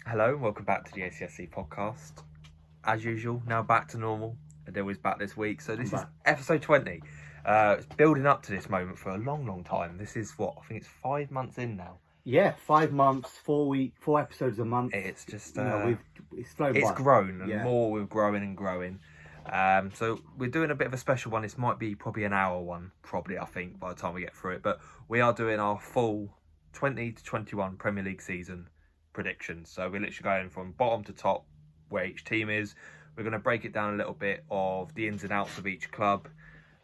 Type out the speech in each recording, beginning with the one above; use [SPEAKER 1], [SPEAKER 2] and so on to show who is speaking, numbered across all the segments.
[SPEAKER 1] Hello and welcome back to the ACSC podcast. As usual, now back to normal. Adil is back this week, so this is episode 20. It's building up to this moment for a long time. This is what, I think it's 5 months in now.
[SPEAKER 2] Yeah, 5 months, 4 episodes a month.
[SPEAKER 1] It's just,
[SPEAKER 2] it's flown
[SPEAKER 1] it's
[SPEAKER 2] by.
[SPEAKER 1] grown and more we're growing and growing. So we're doing a bit of a special one. This might be probably an hour one, I think, by the time we get through it. But we are doing our full 20 to 21 Premier League season predictions. So we're literally going from bottom to top where each team is. We're going to break it down a little bit of the ins and outs of each club,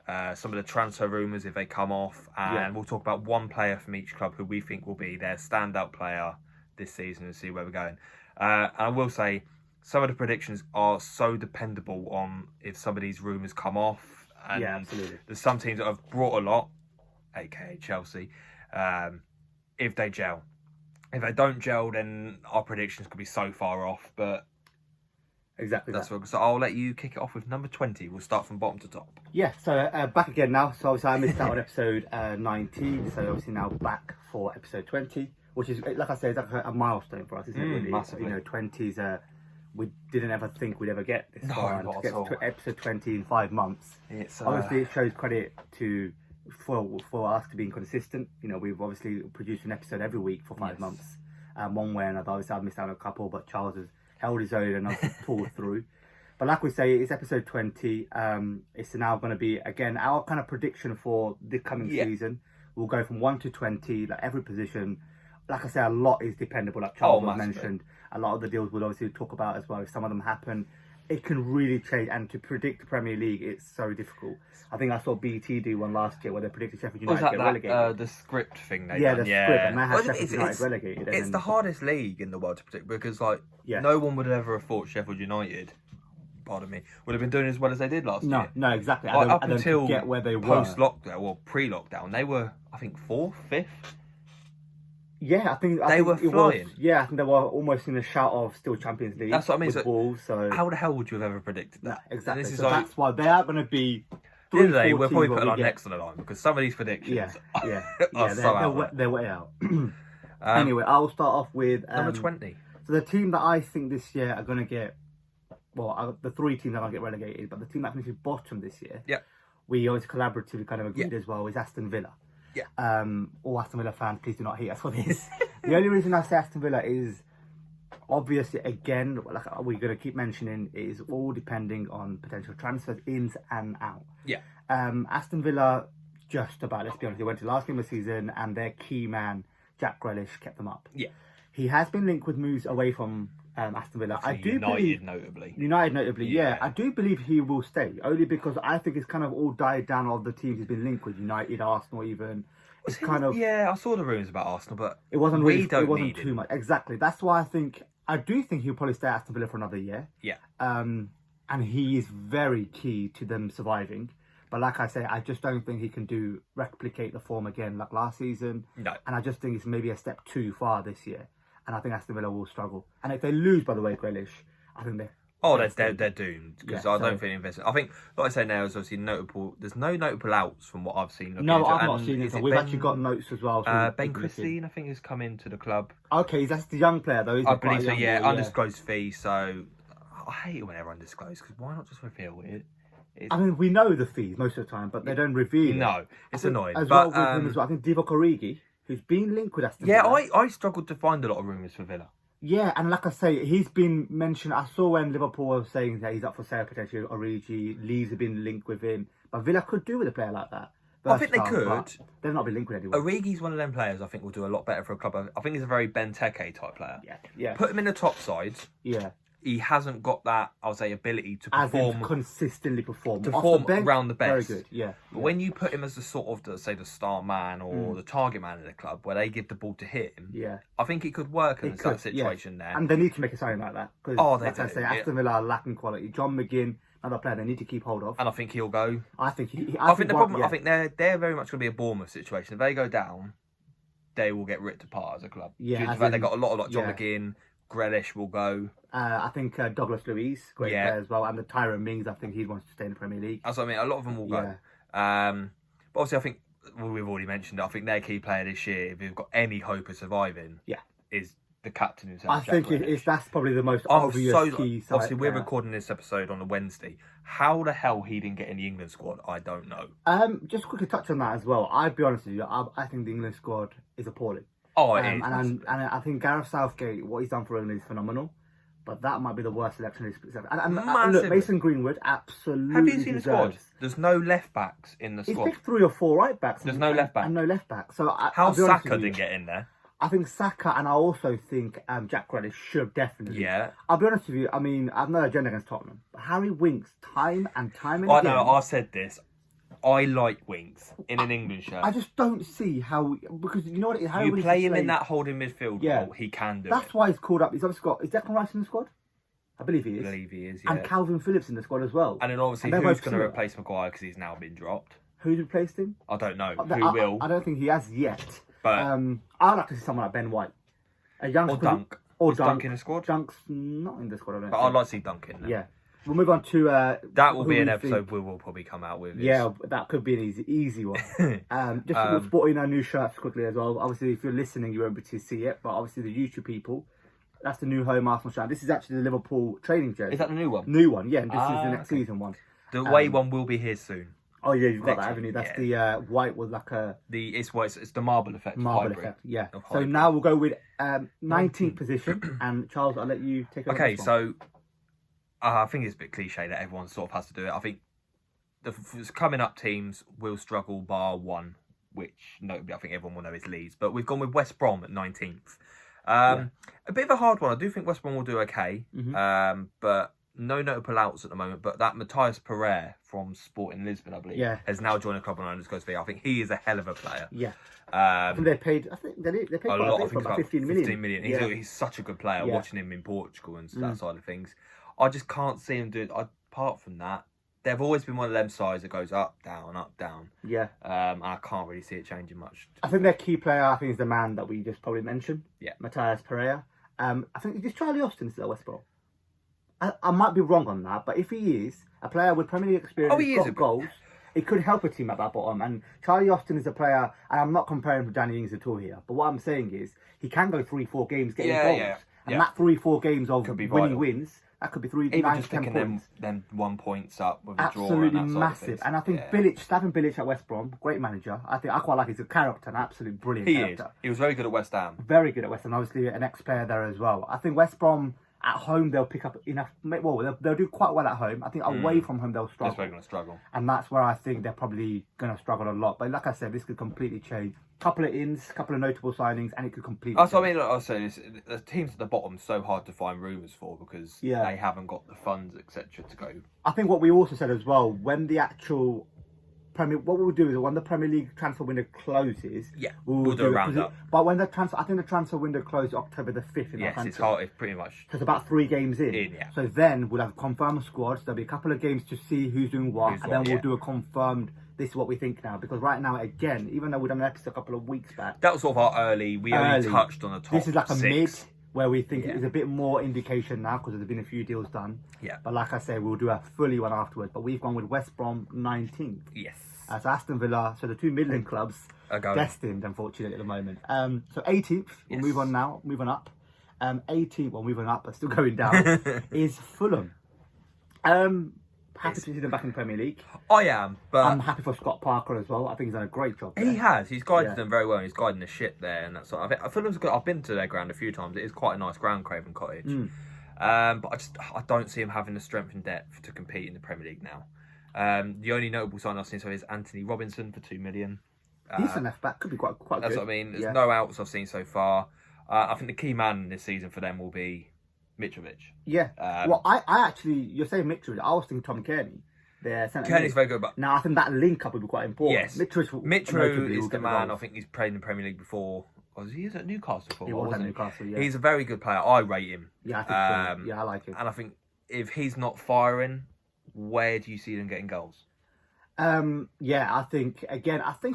[SPEAKER 1] some of the transfer rumours if they come off, and we'll talk about one player from each club who we think will be their standout player this season and see where we're going. And I will say, some of the predictions are so dependable on if some of these rumours come off. And
[SPEAKER 2] absolutely.
[SPEAKER 1] There's some teams that have brought a lot, aka Chelsea, if they gel. If they don't gel, then our predictions could be so far off. But
[SPEAKER 2] exactly
[SPEAKER 1] that's what. So I'll let you kick it off with number 20. We'll start from bottom to top.
[SPEAKER 2] Yeah, so back again now. So obviously I missed out on episode 19. So obviously now back for episode 20, which is, like I said, it's like a milestone for us, isn't it? Really,
[SPEAKER 1] massively.
[SPEAKER 2] You know, 20s. We didn't ever think we'd ever get this far.
[SPEAKER 1] Not
[SPEAKER 2] to
[SPEAKER 1] at all.
[SPEAKER 2] get to episode 20 in 5 months.
[SPEAKER 1] It's
[SPEAKER 2] obviously it shows credit to for us to being consistent. You know, we've obviously produced an episode every week for 5 months. One way or another. Obviously I've missed out on a couple, but Charles has held his own and I've pulled through. But like we say, it's episode 20. It's now going to be, again, our kind of prediction for the coming season. We'll go from 1 to 20, like every position. Like I say, a lot is dependable, like Charles mentioned. A lot of the deals we'll obviously talk about as well. If some of them happen, it can really change. And to predict the Premier League, it's so difficult. I think I saw BT do one last year where they predicted Sheffield United get relegated.
[SPEAKER 1] The script thing they
[SPEAKER 2] done?
[SPEAKER 1] The
[SPEAKER 2] script, and they had Sheffield United relegated.
[SPEAKER 1] It's the hardest league in the world to predict because, like, no one would ever have thought Sheffield United, pardon me, would have been doing as well as they did last year.
[SPEAKER 2] No, exactly.
[SPEAKER 1] Like, up until
[SPEAKER 2] get where they
[SPEAKER 1] post-lockdown or pre-lockdown, they were, I think, 4th, 5th.
[SPEAKER 2] Yeah, I think
[SPEAKER 1] they were flying.
[SPEAKER 2] I think they were almost in a shout of still Champions League.
[SPEAKER 1] That's what I mean.
[SPEAKER 2] So
[SPEAKER 1] how the hell would you have ever predicted that?
[SPEAKER 2] No, exactly. So that's why they are going to be.
[SPEAKER 1] We're probably putting our necks on the line because some of these predictions
[SPEAKER 2] they're way out. Anyway, I'll start off with
[SPEAKER 1] number 20.
[SPEAKER 2] So the team that I think this year are going to get, the 3 teams are going to get relegated, but the team that finishes bottom this year, we always collaboratively kind of agreed as well, is Aston Villa.
[SPEAKER 1] Yeah.
[SPEAKER 2] All Aston Villa fans, please do not hate us for this. The only reason I say Aston Villa is, obviously, again, like we're going to keep mentioning, it is all depending on potential transfers, ins and out.
[SPEAKER 1] Yeah.
[SPEAKER 2] Aston Villa, just about, let's be honest, they went to last game of the season and their key man, Jack Grealish, kept them up.
[SPEAKER 1] Yeah.
[SPEAKER 2] He has been linked with moves away from Aston Villa. I do
[SPEAKER 1] United
[SPEAKER 2] notably, yeah. I do believe he will stay, only because I think it's kind of all died down of the teams he's been linked with, United, Arsenal even. It's kind of...
[SPEAKER 1] Yeah, I saw the rumours about Arsenal, but
[SPEAKER 2] it wasn't really, it wasn't too much. Exactly. That's why I do think he'll probably stay at Aston Villa for another year.
[SPEAKER 1] Yeah.
[SPEAKER 2] And he is very key to them surviving. But like I say, I just don't think he can replicate the form again like last season.
[SPEAKER 1] No.
[SPEAKER 2] And I just think it's maybe a step too far this year. And I think Aston Villa will struggle. And if they lose, by the way, Grealish, I think
[SPEAKER 1] they're doomed because I don't think investment. I think, like I say now, is obviously notable. There's no notable outs from what I've seen.
[SPEAKER 2] No, I've not seen it. We've actually got notes as well.
[SPEAKER 1] Ben Christine, I think, has come into the club.
[SPEAKER 2] Okay, that's the young player though.
[SPEAKER 1] I believe so. Yeah, undisclosed fee. So I hate it whenever undisclosed because why not just reveal it?
[SPEAKER 2] I mean, we know the fees most of the time, but they don't reveal.
[SPEAKER 1] No, it's annoying.
[SPEAKER 2] As well with him as well. I think Divock Origi, who's been linked with Aston
[SPEAKER 1] Villa. Yeah, I struggled to find a lot of rumours for Villa.
[SPEAKER 2] Yeah, and like I say, he's been mentioned. I saw when Liverpool was saying that he's up for sale potentially. Origi, Leeds have been linked with him, but Villa could do with a player like that.
[SPEAKER 1] I think they could.
[SPEAKER 2] They've not been linked with anyone.
[SPEAKER 1] Origi's one of them players I think will do a lot better for a club. I think he's a very Benteke type player.
[SPEAKER 2] Yeah.
[SPEAKER 1] Put him in the top side.
[SPEAKER 2] Yeah.
[SPEAKER 1] He hasn't got that, I would say, ability to perform.
[SPEAKER 2] Consistently perform.
[SPEAKER 1] To perform around the best.
[SPEAKER 2] Very good, yeah.
[SPEAKER 1] But when you put him as the sort of, say, the star man or the target man in the club, where they give the ball to him, I think it could work in that situation there.
[SPEAKER 2] And they need to make a signing like that. Because, like I say, Aston Villa are lacking quality. John McGinn, another player they need to keep hold of.
[SPEAKER 1] And I think he'll go.
[SPEAKER 2] I think
[SPEAKER 1] I think the problem, I think they're very much going to be a Bournemouth situation. If they go down, they will get ripped apart as a club.
[SPEAKER 2] Yeah.
[SPEAKER 1] Due to the fact they've got a lot of like John McGinn, Grealish will go.
[SPEAKER 2] I think Douglas Luiz, great player as well. And the Tyrone Mings, I think he wants to stay in the Premier League.
[SPEAKER 1] That's what I mean. A lot of them will go. But obviously, I think we've already mentioned it. I think their key player this year, if they've got any hope of surviving, is the captain himself.
[SPEAKER 2] I think that's probably the most
[SPEAKER 1] I'm
[SPEAKER 2] obvious
[SPEAKER 1] so,
[SPEAKER 2] key.
[SPEAKER 1] obviously, we're recording this episode on a Wednesday. How the hell he didn't get in the England squad, I don't know.
[SPEAKER 2] Just quickly touch on that as well. I'll be honest with you. I think the England squad is appalling.
[SPEAKER 1] Oh, it is.
[SPEAKER 2] And I think Gareth Southgate, what he's done for England is phenomenal. But that might be the worst selection he's and look, Mason Greenwood absolutely.
[SPEAKER 1] Have you seen the squad? There's no left backs in the squad.
[SPEAKER 2] He's picked 3 or 4 right backs.
[SPEAKER 1] There's no left back.
[SPEAKER 2] And no left back. So
[SPEAKER 1] how Saka didn't get in there?
[SPEAKER 2] I think Saka, and I also think Jack Grealish should definitely.
[SPEAKER 1] Yeah.
[SPEAKER 2] I'll be honest with you. I mean, I've no agenda against Tottenham, but Harry Winks, time and again.
[SPEAKER 1] I know. I said this. I like Winks in an England shirt.
[SPEAKER 2] I just don't see how, because you know what? Harry
[SPEAKER 1] you
[SPEAKER 2] Winks
[SPEAKER 1] play him in that holding midfield role, he can do it.
[SPEAKER 2] That's why he's called up. He's obviously got. Is Declan Rice in the squad? I believe he is.
[SPEAKER 1] Yeah.
[SPEAKER 2] And Calvin Phillips in the squad as well.
[SPEAKER 1] And then obviously, who's going to replace Maguire because he's now been dropped?
[SPEAKER 2] Who's replaced him?
[SPEAKER 1] I don't know. Who will?
[SPEAKER 2] I don't think he has yet.
[SPEAKER 1] But
[SPEAKER 2] I'd like to see someone like Ben White. A young
[SPEAKER 1] or Dunk.
[SPEAKER 2] Or
[SPEAKER 1] Dunk in the squad?
[SPEAKER 2] Dunk's not in the squad, I don't
[SPEAKER 1] But
[SPEAKER 2] think.
[SPEAKER 1] I'd like to see Dunk in there.
[SPEAKER 2] Yeah. We'll move on to...
[SPEAKER 1] that will be an episode we will probably come out with.
[SPEAKER 2] Yeah, that could be an easy one. Just sporting our new shirts quickly as well. Obviously, if you're listening, you won't be able to see it. But obviously, the YouTube people, that's the new home Arsenal shirt. This is actually the Liverpool training jersey.
[SPEAKER 1] Is that the new one?
[SPEAKER 2] New one, yeah. And this is the next season one.
[SPEAKER 1] The away one will be here soon.
[SPEAKER 2] Oh yeah, you've got that, haven't you? That's the white with like a...
[SPEAKER 1] It's the marble effect.
[SPEAKER 2] Marble effect, yeah. So now we'll go with 19th position. And Charles, I'll let you take over.
[SPEAKER 1] Okay, so I think it's a bit cliche that everyone sort of has to do it. I think the coming up teams will struggle bar one, which notably I think everyone will know is Leeds. But we've gone with West Brom at 19th. A bit of a hard one. I do think West Brom will do okay. But no notable outs at the moment, but that Matthias Pereira from Sporting Lisbon, I believe, has now joined the club on loan as goes fee. I think he is a hell of a player.
[SPEAKER 2] Yeah. I think they paid. I think they paid
[SPEAKER 1] a lot. I think
[SPEAKER 2] about 15 million.
[SPEAKER 1] 15 million. He's such a good player. Watching him in Portugal and that side of things, I just can't see him do it. Apart from that, they've always been one of them sides that goes up, down, up, down.
[SPEAKER 2] Yeah.
[SPEAKER 1] And I can't really see it changing much.
[SPEAKER 2] I think their key player, I think, is the man that we just probably mentioned.
[SPEAKER 1] Yeah.
[SPEAKER 2] Matthias Pereira. I think is Charlie Austin still at West Brom? I might be wrong on that, but if he is a player with Premier League experience, got goals, it could help a team at that bottom. And Charlie Austin is a player, and I'm not comparing with Danny Ings at all here, but what I'm saying is he can go 3-4 games getting goals, and that 3-4 games of winning wins, that could be 9-10 points.
[SPEAKER 1] Then 1 points up with a draw.
[SPEAKER 2] Absolutely massive. And I think Slaven Bilic at West Brom, great manager. I quite like his character, an absolute brilliant character.
[SPEAKER 1] He was very good at West Ham.
[SPEAKER 2] Very good at West Ham. Obviously, an ex-player there as well. I think West Brom at home they'll pick up enough. Well, they'll do quite well at home. I think away from home they'll struggle.
[SPEAKER 1] That's where they're going to struggle.
[SPEAKER 2] And that's where I think they're probably going to struggle a lot. But like I said, this could completely change. Couple of ins, couple of notable signings, and it could completely.
[SPEAKER 1] That's what I mean. I'll say this: the teams at the bottom so hard to find rumours for because they haven't got the funds, etc., to go.
[SPEAKER 2] I think what we also said as well, when the actual what we'll do is when the Premier League transfer window closes,
[SPEAKER 1] we'll do a roundup.
[SPEAKER 2] But when I think the transfer window closes October the 5th in our country.
[SPEAKER 1] It's hard. It's pretty much.
[SPEAKER 2] So it's about 3 games in. So then we'll have confirmed squads. There'll be a couple of games to see who's doing what, and then we'll do a confirmed. This is what we think now, because right now, again, even though we've done an episode a couple of weeks back,
[SPEAKER 1] that was sort of our early. We only touched on the top.
[SPEAKER 2] This is like a
[SPEAKER 1] 6.
[SPEAKER 2] mid. Where we think it is a bit more indication now because there's been a few deals done.
[SPEAKER 1] Yeah.
[SPEAKER 2] But like I say, we'll do a fully one afterwards. But we've gone with West Brom 19th.
[SPEAKER 1] Yes.
[SPEAKER 2] As Aston Villa, so the 2 Midland clubs are destined, unfortunately, at the moment. So 18th, we'll move on now, moving up. 18th, well, moving up, but still going down, is Fulham. Happy to see them back in the Premier League.
[SPEAKER 1] I am, but
[SPEAKER 2] I'm happy for Scott Parker as well. I think he's done a great job there.
[SPEAKER 1] He has. He's guided them very well. He's guiding the ship there, and that's what I think. Fulham's good. I've been to their ground a few times. It is quite a nice ground, Craven Cottage. But I don't see him having the strength and depth to compete in the Premier League now. The only notable sign I've seen so is Anthony Robinson for 2 million.
[SPEAKER 2] Decent left back, could be quite good.
[SPEAKER 1] That's what I mean. There's no outs I've seen so far. I think the key man this season for them will be Mitrovic.
[SPEAKER 2] Yeah. Well, I actually, you're saying Mitrovic. I was thinking Tom Kearney.
[SPEAKER 1] Kearney's very good, but
[SPEAKER 2] now I think that link up would be quite important.
[SPEAKER 1] Yes,
[SPEAKER 2] Mitrovic
[SPEAKER 1] is the man. I think he's played in the Premier League before. He was at Newcastle before.
[SPEAKER 2] He was at Newcastle. Yeah,
[SPEAKER 1] he's a very good player. I rate him.
[SPEAKER 2] Yeah, I think so. Yeah, I like him.
[SPEAKER 1] And I think if he's not firing, where do you see them getting goals?
[SPEAKER 2] Yeah, I think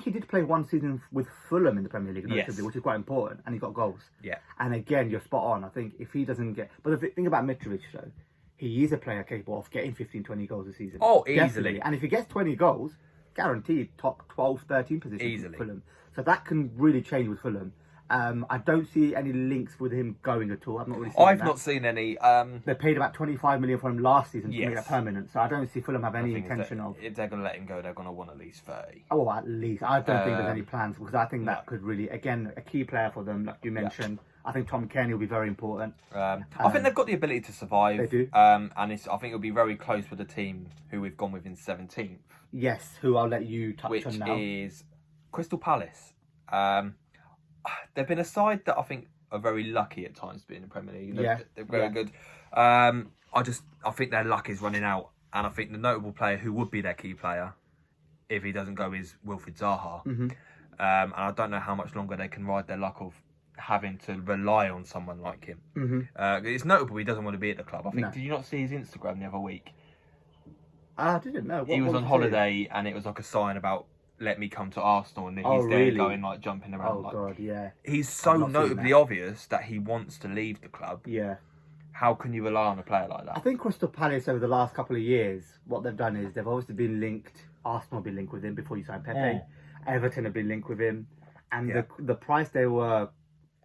[SPEAKER 2] he did play 1 season with Fulham in the Premier League, which is quite important, and he got goals.
[SPEAKER 1] Yeah,
[SPEAKER 2] and again, you're spot on. I think if he doesn't get, but the thing about Mitrovic though. He is a player capable of getting 15-20 goals a season.
[SPEAKER 1] Oh, easily.
[SPEAKER 2] Definitely. And if he gets 20 goals, guaranteed top 12, 13 position for Fulham. So that can really change with Fulham. I don't see any links with him going at all. I've not really seen
[SPEAKER 1] I've
[SPEAKER 2] that.
[SPEAKER 1] not seen any.
[SPEAKER 2] They paid about 25 million for him last season to make
[SPEAKER 1] Yes.
[SPEAKER 2] it permanent, so I don't see Fulham have
[SPEAKER 1] I
[SPEAKER 2] any
[SPEAKER 1] think
[SPEAKER 2] intention of.
[SPEAKER 1] if they're going to let him go, they're going to want at least 30.
[SPEAKER 2] Oh, at least. I don't think there's any plans because I think that
[SPEAKER 1] no.
[SPEAKER 2] could really, again, a key player for them, like you mentioned. I think Tom Kearney will be very important.
[SPEAKER 1] I think they've got the ability to survive.
[SPEAKER 2] They do.
[SPEAKER 1] And I think it'll be very close with the team who we've gone with in 17th.
[SPEAKER 2] Yes, who I'll let you touch
[SPEAKER 1] Which
[SPEAKER 2] on now.
[SPEAKER 1] is Crystal Palace. They've been a side that I think are very lucky at times to be in the Premier League. They're very good. I think their luck is running out. And I think the notable player who would be their key player, if he doesn't go, is Wilfried Zaha.
[SPEAKER 2] Mm-hmm.
[SPEAKER 1] And I don't know how much longer they can ride their luck of having to rely on someone like him.
[SPEAKER 2] Mm-hmm.
[SPEAKER 1] It's notable he doesn't want to be at the club. I think.
[SPEAKER 2] No.
[SPEAKER 1] Did you not see his Instagram the other week?
[SPEAKER 2] I didn't know.
[SPEAKER 1] He was on holiday and it was like a sign about "let me come to Arsenal," and then he's there
[SPEAKER 2] really?
[SPEAKER 1] going like jumping around.
[SPEAKER 2] Oh,
[SPEAKER 1] like,
[SPEAKER 2] God, yeah.
[SPEAKER 1] He's so
[SPEAKER 2] I've not seen
[SPEAKER 1] notably
[SPEAKER 2] that.
[SPEAKER 1] obvious that he wants to leave the club.
[SPEAKER 2] Yeah.
[SPEAKER 1] How can you rely on a player like that?
[SPEAKER 2] I think Crystal Palace over the last couple of years, what they've done is they've obviously been linked. Arsenal have been linked with him before you signed Pepe.
[SPEAKER 1] Yeah.
[SPEAKER 2] Everton have been linked with him. And
[SPEAKER 1] Yeah.
[SPEAKER 2] the price they were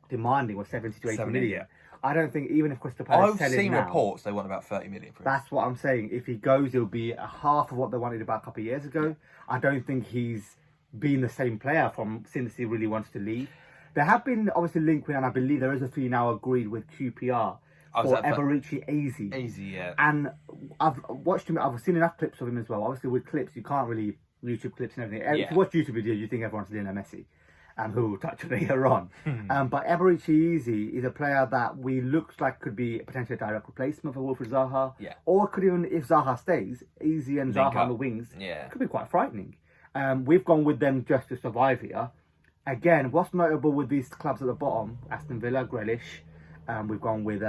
[SPEAKER 2] demanding was 70 to 80
[SPEAKER 1] 70,
[SPEAKER 2] million.
[SPEAKER 1] yeah.
[SPEAKER 2] I don't think even if Crystal Palace
[SPEAKER 1] I've
[SPEAKER 2] sell him
[SPEAKER 1] seen
[SPEAKER 2] now,
[SPEAKER 1] reports they want about 30 million for him.
[SPEAKER 2] that's what I'm saying. If he goes, it'll be a half of what they wanted about a couple of years ago. I don't think he's been the same player since he really wants to leave. There have been obviously linked with, and I believe there is a fee now agreed with QPR for Eberici Eze.
[SPEAKER 1] Easy, yeah.
[SPEAKER 2] And I've watched him. I've seen enough clips of him as well. Obviously, with clips, you can't really YouTube clips and everything.
[SPEAKER 1] Yeah.
[SPEAKER 2] If you watch YouTube videos, you think everyone's Lionel Messi, who we'll touch on later on. But Eberici Eze is a player that looks like could be potentially a direct replacement for Wilfried Zaha.
[SPEAKER 1] Yeah.
[SPEAKER 2] Or could even, if Zaha stays, Eze and
[SPEAKER 1] Link
[SPEAKER 2] Zaha on
[SPEAKER 1] up.
[SPEAKER 2] the wings.
[SPEAKER 1] Yeah.
[SPEAKER 2] Could be quite frightening. We've gone with them just to survive here. Again, what's notable with these clubs at the bottom? Aston Villa, Grealish. We've gone with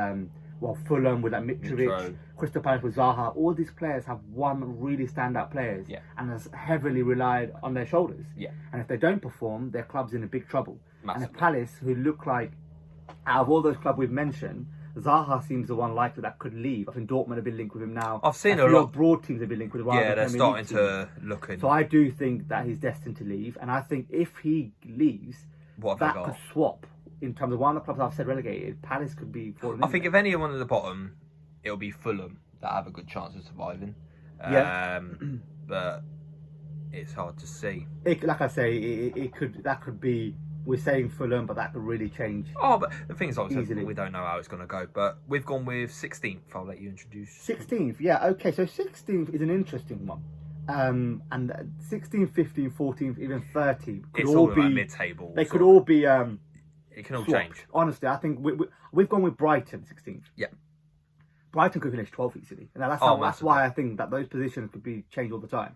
[SPEAKER 2] Fulham with Mitrovic,
[SPEAKER 1] Mitro.
[SPEAKER 2] Crystal Palace with Zaha. All these players have one really standout players, and has heavily relied on their shoulders.
[SPEAKER 1] Yeah.
[SPEAKER 2] And if they don't perform, their club's in a big trouble.
[SPEAKER 1] Massively.
[SPEAKER 2] And a Palace who look like, out of all those clubs we've mentioned, Zaha seems the one likely that could leave. I think Dortmund have been linked with him now.
[SPEAKER 1] I've seen
[SPEAKER 2] a
[SPEAKER 1] a
[SPEAKER 2] few
[SPEAKER 1] lot.
[SPEAKER 2] abroad teams have been linked with him.
[SPEAKER 1] Yeah, they're starting to look in.
[SPEAKER 2] So I do think that he's destined to leave, and I think if he leaves,
[SPEAKER 1] What have
[SPEAKER 2] that
[SPEAKER 1] they got?
[SPEAKER 2] could swap. In terms of one of the clubs I've said relegated, Palace could be falling
[SPEAKER 1] I
[SPEAKER 2] in
[SPEAKER 1] think
[SPEAKER 2] there.
[SPEAKER 1] if anyone at the bottom, it'll be Fulham that have a good chance of surviving.
[SPEAKER 2] Yeah.
[SPEAKER 1] But it's hard to see.
[SPEAKER 2] Like I say, it could, that could be, we're saying Fulham, but that could really change.
[SPEAKER 1] Oh, but the thing is, obviously,
[SPEAKER 2] Easily.
[SPEAKER 1] we don't know how it's going to go. But we've gone with 16th. I'll let you introduce.
[SPEAKER 2] 16th, yeah, okay, so 16th is an interesting one. And 16th, 15th, 14th, even 13th could
[SPEAKER 1] It's
[SPEAKER 2] all
[SPEAKER 1] all
[SPEAKER 2] be
[SPEAKER 1] like mid-table.
[SPEAKER 2] They could all be
[SPEAKER 1] It can all
[SPEAKER 2] swapped.
[SPEAKER 1] change.
[SPEAKER 2] Honestly, I think we've gone with Brighton 16th.
[SPEAKER 1] Yeah.
[SPEAKER 2] Brighton could finish 12th easily, and that's
[SPEAKER 1] Massively.
[SPEAKER 2] why I think that those positions could be changed all the time.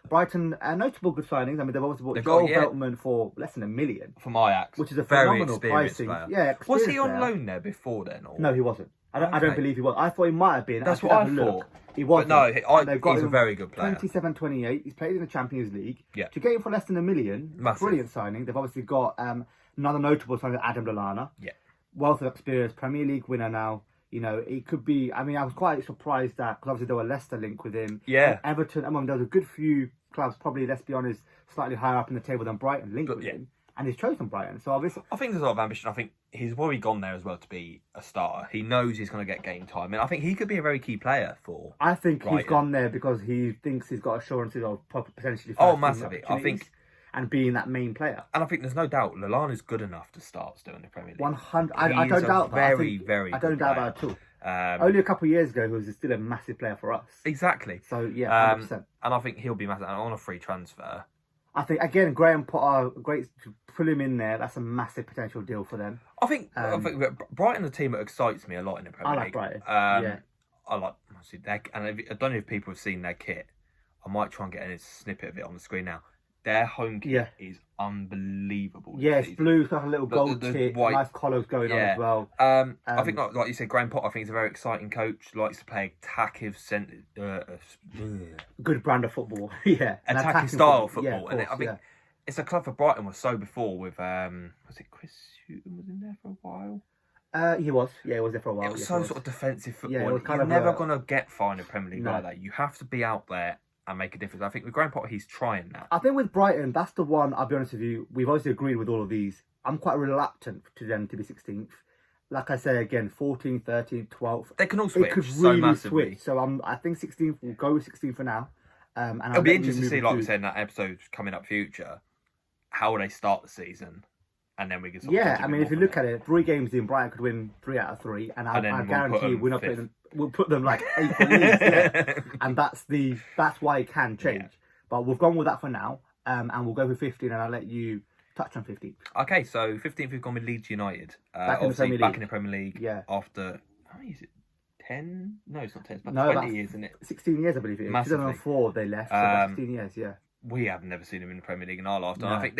[SPEAKER 2] Brighton, notable good signings. I mean, they've obviously bought
[SPEAKER 1] They've
[SPEAKER 2] Joel
[SPEAKER 1] got, yeah.
[SPEAKER 2] Veltman for less than $1 million,
[SPEAKER 1] From Ajax.
[SPEAKER 2] which is a
[SPEAKER 1] very
[SPEAKER 2] phenomenal
[SPEAKER 1] experienced
[SPEAKER 2] pricing.
[SPEAKER 1] player.
[SPEAKER 2] Yeah,
[SPEAKER 1] Was he on
[SPEAKER 2] player.
[SPEAKER 1] loan there before then? Or?
[SPEAKER 2] No, he wasn't. I don't
[SPEAKER 1] Okay.
[SPEAKER 2] believe he was. I thought he might have been.
[SPEAKER 1] That's
[SPEAKER 2] should
[SPEAKER 1] what
[SPEAKER 2] have
[SPEAKER 1] I
[SPEAKER 2] a look.
[SPEAKER 1] thought.
[SPEAKER 2] He wasn't.
[SPEAKER 1] But no,
[SPEAKER 2] And they've got
[SPEAKER 1] he's a
[SPEAKER 2] him
[SPEAKER 1] very good player.
[SPEAKER 2] 27-28. He's played in the Champions League.
[SPEAKER 1] Yeah.
[SPEAKER 2] To get him for less than $1 million,
[SPEAKER 1] Massive.
[SPEAKER 2] brilliant signing. They've obviously got another notable signing, Adam Lallana.
[SPEAKER 1] Yeah.
[SPEAKER 2] Wealth of experience, Premier League winner now. You know, it could be. I mean, I was quite surprised that because obviously there were Leicester linked with him.
[SPEAKER 1] Yeah.
[SPEAKER 2] And Everton. I mean, there was a good few clubs, probably, let's be honest, slightly higher up in the table than Brighton linked with
[SPEAKER 1] yeah.
[SPEAKER 2] him, and he's chosen Brighton. So obviously,
[SPEAKER 1] I think there's a lot of ambition. I think he's already gone there as well to be a starter. He knows he's going to get game time, and I think he could be a very key player for.
[SPEAKER 2] I think he's
[SPEAKER 1] Brighton.
[SPEAKER 2] gone there because he thinks he's got assurances of potentially.
[SPEAKER 1] Oh,
[SPEAKER 2] first-team
[SPEAKER 1] massively. I
[SPEAKER 2] opportunities
[SPEAKER 1] think-
[SPEAKER 2] and being that main player.
[SPEAKER 1] And I think there's no doubt Lallana's good enough to start still in the Premier League.
[SPEAKER 2] 100. I
[SPEAKER 1] He's
[SPEAKER 2] don't
[SPEAKER 1] a
[SPEAKER 2] doubt that.
[SPEAKER 1] very,
[SPEAKER 2] I think,
[SPEAKER 1] very
[SPEAKER 2] I don't
[SPEAKER 1] good
[SPEAKER 2] doubt
[SPEAKER 1] player.
[SPEAKER 2] that at all. Only a couple of years ago, he was still a massive player for us.
[SPEAKER 1] Exactly.
[SPEAKER 2] So yeah, 100%.
[SPEAKER 1] And I think he'll be massive. And on a free transfer.
[SPEAKER 2] I think again, Graham Potter, great to pull him in there. That's a massive potential deal for them.
[SPEAKER 1] I think that Brighton, a team that excites me a lot in the Premier
[SPEAKER 2] I
[SPEAKER 1] League.
[SPEAKER 2] like Brighton.
[SPEAKER 1] Yeah.
[SPEAKER 2] Yeah.
[SPEAKER 1] I like obviously and I don't know if people have seen their kit. I might try and get a snippet of it on the screen now. Their home kit is unbelievable.
[SPEAKER 2] Yeah, it's blue, it's got a little gold
[SPEAKER 1] the
[SPEAKER 2] tip,
[SPEAKER 1] white-
[SPEAKER 2] nice collars going on as well.
[SPEAKER 1] I think, like you said, Graham Potter, I think he's a very exciting coach. Likes to play attacking
[SPEAKER 2] Good brand of football. Yeah. An
[SPEAKER 1] attacking style
[SPEAKER 2] football. Yeah,
[SPEAKER 1] football.
[SPEAKER 2] of
[SPEAKER 1] And
[SPEAKER 2] course,
[SPEAKER 1] I think it's a club for Brighton was so before with was it Chris Hughton was in there for a while?
[SPEAKER 2] he was. Yeah, he was there for a while.
[SPEAKER 1] It was
[SPEAKER 2] yes,
[SPEAKER 1] so
[SPEAKER 2] he was.
[SPEAKER 1] sort of defensive football.
[SPEAKER 2] Yeah, it was
[SPEAKER 1] and
[SPEAKER 2] kind
[SPEAKER 1] you're
[SPEAKER 2] of
[SPEAKER 1] never
[SPEAKER 2] a-
[SPEAKER 1] going to get far in the Premier League
[SPEAKER 2] No.
[SPEAKER 1] like that. You have to be out there and make a difference. I think with Graham Potter, he's trying that.
[SPEAKER 2] I think with Brighton, that's the one, I'll be honest with you, we've obviously agreed with all of these. I'm quite reluctant to them to be 16th. Like I say again, 14th, 13th, 12th.
[SPEAKER 1] They can all switch
[SPEAKER 2] It could
[SPEAKER 1] so
[SPEAKER 2] really
[SPEAKER 1] massively.
[SPEAKER 2] switch. So I think 16th. We'll go with 16th for now. And
[SPEAKER 1] It'll be interesting to see, like we said in that episode coming up future, how they start the season, and then we can.
[SPEAKER 2] Yeah, I mean, if you look at it, 3 games in, Brighton could win 3 out of 3, and I guarantee we're not putting them. We'll put them like 8th at least, yeah. And that's why it can change. Yeah. But we've gone with that for now, and we'll go with 15, and I'll let you touch on 15th.
[SPEAKER 1] Okay, so 15th we've gone with Leeds United.
[SPEAKER 2] Back in the Premier League.
[SPEAKER 1] Yeah. After, how many is it? 10? No, it's not 10. It's
[SPEAKER 2] about
[SPEAKER 1] 20 years, isn't it?
[SPEAKER 2] 16 years, I believe it is. 2004 they left, so about 16 years, yeah.
[SPEAKER 1] We have never seen them in the Premier League in our lifetime. No. I think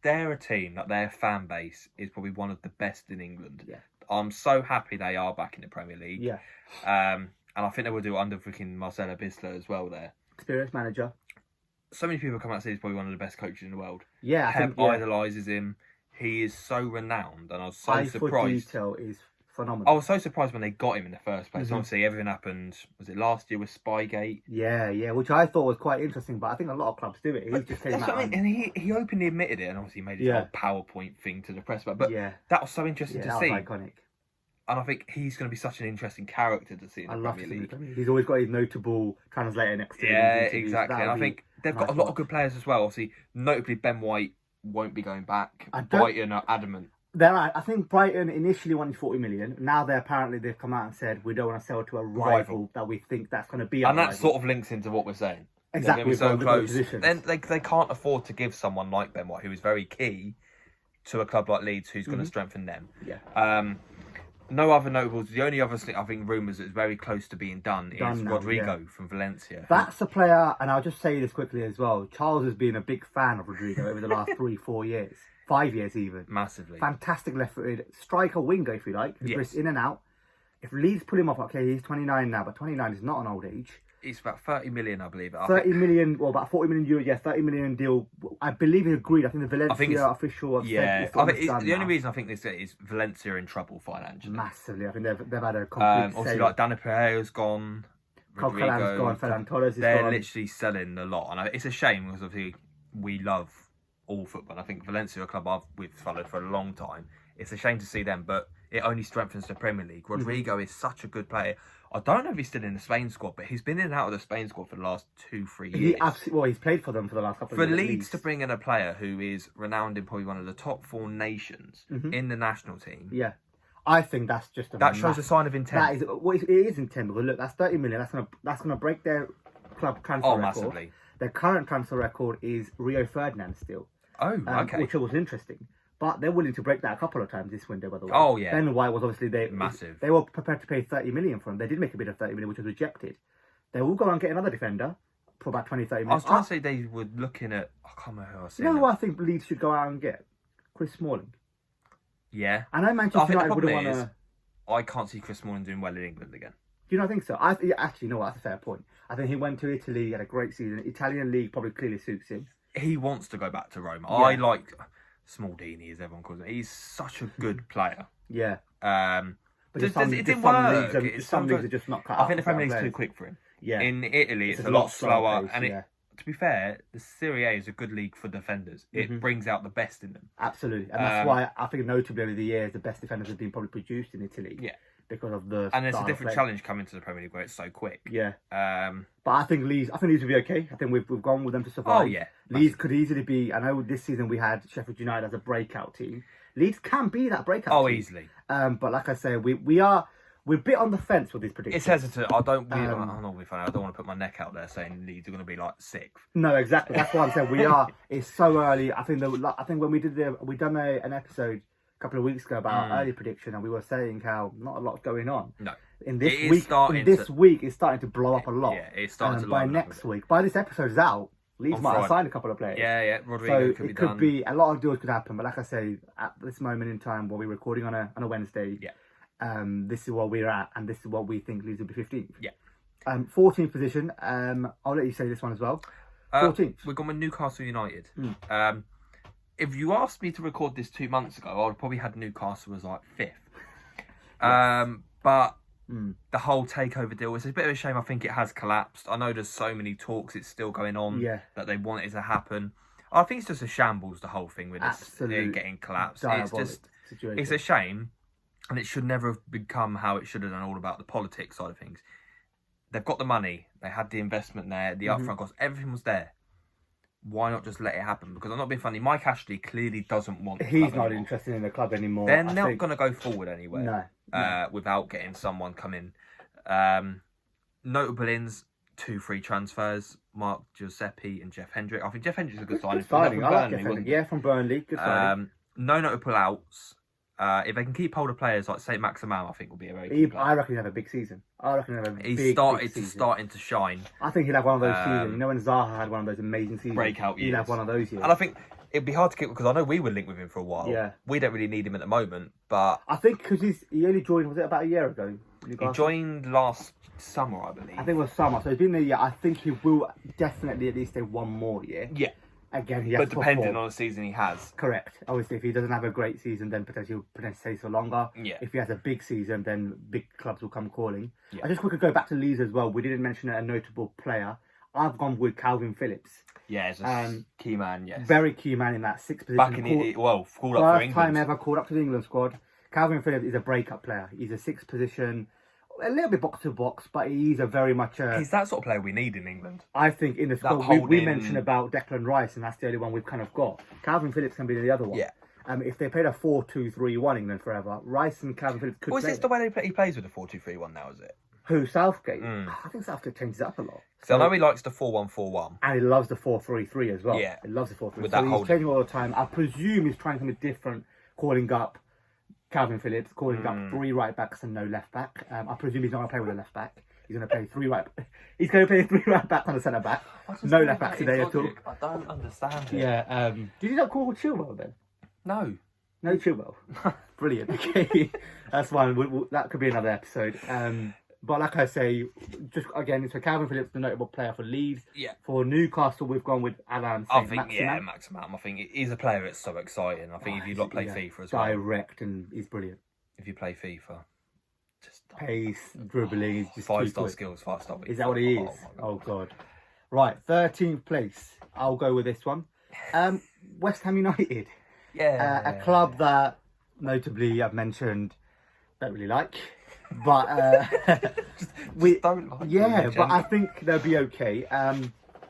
[SPEAKER 1] they're a team, like their fan base is probably one of the best in England.
[SPEAKER 2] Yeah.
[SPEAKER 1] I'm so happy they are back in the Premier League.
[SPEAKER 2] Yeah.
[SPEAKER 1] And I think they will do it under freaking Marcelo Bielsa as well there.
[SPEAKER 2] Experienced manager.
[SPEAKER 1] So many people come out and say he's probably one of the best coaches in the world.
[SPEAKER 2] Yeah,
[SPEAKER 1] Pep idolises him. He is so renowned, and I was so surprised.
[SPEAKER 2] Detail is phenomenal.
[SPEAKER 1] I was so surprised when they got him in the first place. Obviously, everything happened. Was it last year with Spygate?
[SPEAKER 2] Yeah, which I thought was quite interesting. But I think a lot of clubs do it. He just came out
[SPEAKER 1] and he openly admitted it, and obviously made his whole PowerPoint thing to the press. But that was so interesting to see.
[SPEAKER 2] That was iconic.
[SPEAKER 1] And I think he's going to be such an interesting character to see in the Premier League.
[SPEAKER 2] He's always got his notable translator next to him.
[SPEAKER 1] Yeah, exactly. And I think they've got a lot of good players as well. Obviously, notably Ben White won't be going back. Brighton are adamant.
[SPEAKER 2] I think Brighton initially wanted 40 million. Now they've come out and said we don't want to sell to a rival that we think that's going to be.
[SPEAKER 1] And that sort of links into what we're saying.
[SPEAKER 2] Exactly.
[SPEAKER 1] So close. Then they can't afford to give someone like Ben White, who is very key, to a club like Leeds, who's going to strengthen them.
[SPEAKER 2] Yeah.
[SPEAKER 1] No other notables. The only other I think rumours that's very close to being done is Rodrigo from Valencia.
[SPEAKER 2] That's a player, and I'll just say this quickly as well. Charles has been a big fan of Rodrigo over the last 3-4 years. 5 years even.
[SPEAKER 1] Massively.
[SPEAKER 2] Fantastic left-footed striker winger, if you like. Yes. In and out. If Leeds pull him off, okay, he's 29 now, but 29 is not an old age.
[SPEAKER 1] It's about 30 million, I believe.
[SPEAKER 2] 30 million, or about 40 million euros, yeah, 30 million deal. I believe he agreed. I think the Valencia official have said
[SPEAKER 1] the only reason I think this is Valencia in trouble financially.
[SPEAKER 2] Massively. I think they've had a complete
[SPEAKER 1] obviously, like Dani Pereira's gone.
[SPEAKER 2] Rodrigo's gone, Ferran Torres is
[SPEAKER 1] They're
[SPEAKER 2] gone.
[SPEAKER 1] literally selling a lot. And it's a shame because obviously we love all football. I think Valencia, a club we've followed for a long time. It's a shame to see them, but it only strengthens the Premier League. Rodrigo is such a good player. I don't know if he's still in the Spain squad, but he's been in and out of the Spain squad for the last 2-3 years.
[SPEAKER 2] He's played for them for the last couple of years.
[SPEAKER 1] For Leeds to bring in a player who is renowned in probably one of the top 4 nations in the national team.
[SPEAKER 2] Yeah. I think that's just
[SPEAKER 1] that shows a sign of intent.
[SPEAKER 2] It is intent, because look, that's 30 million. That's gonna break their club transfer record.
[SPEAKER 1] Massively.
[SPEAKER 2] Their current transfer record is Rio Ferdinand still.
[SPEAKER 1] Oh, okay.
[SPEAKER 2] Which was interesting. But they're willing to break that a couple of times this window, by the way.
[SPEAKER 1] Oh, yeah.
[SPEAKER 2] Ben White was obviously
[SPEAKER 1] massive.
[SPEAKER 2] They were prepared to pay 30 million for him. They did make a bid of 30 million, which was rejected. They will go and get another defender for about 20, 30 million.
[SPEAKER 1] I was trying to say they were looking at... I can't remember who I was saying.
[SPEAKER 2] You know who I think Leeds should go out and get? Chris Smalling.
[SPEAKER 1] Yeah.
[SPEAKER 2] I know Manchester United would want to...
[SPEAKER 1] I can't see Chris Smalling doing well in England again.
[SPEAKER 2] Do you not think so? Actually, you know what? That's a fair point. I think he went to Italy, he had a great season. Italian league probably clearly suits him.
[SPEAKER 1] He wants to go back to Roma. Yeah. I like Smaldini, as everyone calls him. He's such a good player.
[SPEAKER 2] Yeah.
[SPEAKER 1] But it didn't work.
[SPEAKER 2] Some leagues are just not cut.
[SPEAKER 1] I think the Premier League's too quick for him.
[SPEAKER 2] Yeah.
[SPEAKER 1] In Italy, it's a lot slower. To be fair, the Serie A is a good league for defenders. It brings out the best in them.
[SPEAKER 2] Absolutely. And that's why I think notably over the years, the best defenders have been probably produced in Italy.
[SPEAKER 1] Yeah.
[SPEAKER 2] Because of the
[SPEAKER 1] and it's a different challenge coming to the Premier League where it's so quick.
[SPEAKER 2] Yeah. But I think Leeds will be okay. I think we've gone with them to survive.
[SPEAKER 1] Oh yeah.
[SPEAKER 2] Leeds could easily be. I know this season we had Sheffield United as a breakout team. Leeds can be that breakout team.
[SPEAKER 1] Oh, easily.
[SPEAKER 2] But like I say, we're a bit on the fence with these predictions.
[SPEAKER 1] It's hesitant. I don't want to put my neck out there saying Leeds are going to be like 6th.
[SPEAKER 2] No, exactly. That's why I'm saying we are. It's so early. I think when we done an episode a couple of weeks ago about early prediction, and we were saying how not a lot's going on.
[SPEAKER 1] No.
[SPEAKER 2] In this week, it's starting to blow up a lot.
[SPEAKER 1] Yeah, it's starting to.
[SPEAKER 2] By next week, by this episode's out, Leeds might have signed a couple of players.
[SPEAKER 1] Yeah. Rodrigo could be done.
[SPEAKER 2] Could be a lot of deals could happen. But like I say, at this moment in time, while we're recording on a Wednesday, this is where we're at, and this is what we think Leeds will be 15th.
[SPEAKER 1] Yeah.
[SPEAKER 2] 14th position. I'll let you say this one as well. 14th.
[SPEAKER 1] We're going with Newcastle United. If you asked me to record this 2 months ago, I would have probably had Newcastle as like 5th. But the whole takeover deal, it's a bit of a shame. I think it has collapsed. I know there's so many talks, it's still going on, that they want it to happen. I think it's just a shambles, the whole thing with this
[SPEAKER 2] Absolute
[SPEAKER 1] getting collapsed.
[SPEAKER 2] diabolic
[SPEAKER 1] It's just,
[SPEAKER 2] situation.
[SPEAKER 1] it's a shame, and it should never have become how it should have done, all about the politics side of things. They've got the money, they had the investment there, the upfront costs, everything was there. Why not just let it happen? Because I'm not being funny, Mike Ashley clearly doesn't want.
[SPEAKER 2] He's not interested in the club anymore.
[SPEAKER 1] They're not going to go forward anywhere.
[SPEAKER 2] No.
[SPEAKER 1] Without getting someone come in. Notable ins, 2 free transfers, Mark Giuseppe and Jeff Hendrick. I think Jeff Hendrick's a good signing.
[SPEAKER 2] Good signing. I like Jeff Hendrick. Yeah, from Burnley. Good signing.
[SPEAKER 1] No notable outs. If they can keep hold of players like Saint Maximin, I think will be a very good player.
[SPEAKER 2] I reckon he'll have a big season.
[SPEAKER 1] He's starting to shine.
[SPEAKER 2] I think he'll have one of those seasons. You know when Zaha had one of those amazing seasons?
[SPEAKER 1] Breakout years.
[SPEAKER 2] He'll have one of those years.
[SPEAKER 1] And I think it'd be hard to keep, because I know we were linked with him for a while.
[SPEAKER 2] Yeah.
[SPEAKER 1] We don't really need him at the moment, but
[SPEAKER 2] I think because he only joined, was it about a year ago?
[SPEAKER 1] He joined last summer, I believe.
[SPEAKER 2] I think it was summer. So he's been there a year. I think he will definitely at least stay one more year.
[SPEAKER 1] Yeah.
[SPEAKER 2] Again, he has
[SPEAKER 1] but depending on the season he has.
[SPEAKER 2] Correct. Obviously, if he doesn't have a great season, then he'll potentially stay so longer.
[SPEAKER 1] Yeah.
[SPEAKER 2] If he has a big season, then big clubs will come calling.
[SPEAKER 1] Yeah.
[SPEAKER 2] I just quickly go back to Leeds as well. We didn't mention a notable player. I've gone with Calvin Phillips.
[SPEAKER 1] Yeah, it's a key man, yes.
[SPEAKER 2] Very key man in that 6th position.
[SPEAKER 1] Back in called up for
[SPEAKER 2] England.
[SPEAKER 1] England.
[SPEAKER 2] First time ever called up to the England squad. Calvin Phillips is a break-up player. He's a 6th position, a little bit box-to-box, but he's a very much
[SPEAKER 1] he's that sort of player we need in England.
[SPEAKER 2] I think in the squad, we mentioned about Declan Rice, and that's the only one we've kind of got. Calvin Phillips can be the other one.
[SPEAKER 1] Yeah.
[SPEAKER 2] If they played a 4-2-3-1 England forever, Rice and Calvin Phillips could play.
[SPEAKER 1] Is this the way he plays with the 4-2-3-1 now, is it?
[SPEAKER 2] Who, Southgate? I think Southgate changes it up a lot.
[SPEAKER 1] So I know he likes the 4-1-4-1.
[SPEAKER 2] And he loves the 4-3-3 as well.
[SPEAKER 1] Yeah.
[SPEAKER 2] He loves the 4-3-3.
[SPEAKER 1] With
[SPEAKER 2] so
[SPEAKER 1] that
[SPEAKER 2] he's changing all the time. I presume he's trying something different, calling up Calvin Phillips, calling up 3 right backs and no left back. I presume he's not going to play with a left back. He's going to play 3 right. He's going to play 3 right backs on the centre back. No left back today at all.
[SPEAKER 1] I don't understand it.
[SPEAKER 2] Yeah. Did you not call Chilwell then?
[SPEAKER 1] No.
[SPEAKER 2] No Chilwell. Brilliant. Okay, that's fine. That could be another episode. But like I say, just again, so Calvin Phillips, the notable player for Leeds.
[SPEAKER 1] Yeah.
[SPEAKER 2] For Newcastle, we've gone with Alan
[SPEAKER 1] I think,
[SPEAKER 2] Maximin.
[SPEAKER 1] Maximin. I think he's a player that's so exciting. I think if you lot play FIFA as well.
[SPEAKER 2] Direct, and he's brilliant.
[SPEAKER 1] If you play FIFA, just
[SPEAKER 2] pace, dribbling, he's just
[SPEAKER 1] 5-star skills, 5-star.
[SPEAKER 2] Is that what he is? Oh god. Right, 13th place. I'll go with this one. West Ham United.
[SPEAKER 1] Yeah.
[SPEAKER 2] A club that, notably, I've mentioned, don't really like. But
[SPEAKER 1] we don't like
[SPEAKER 2] them, but I think they'll be okay.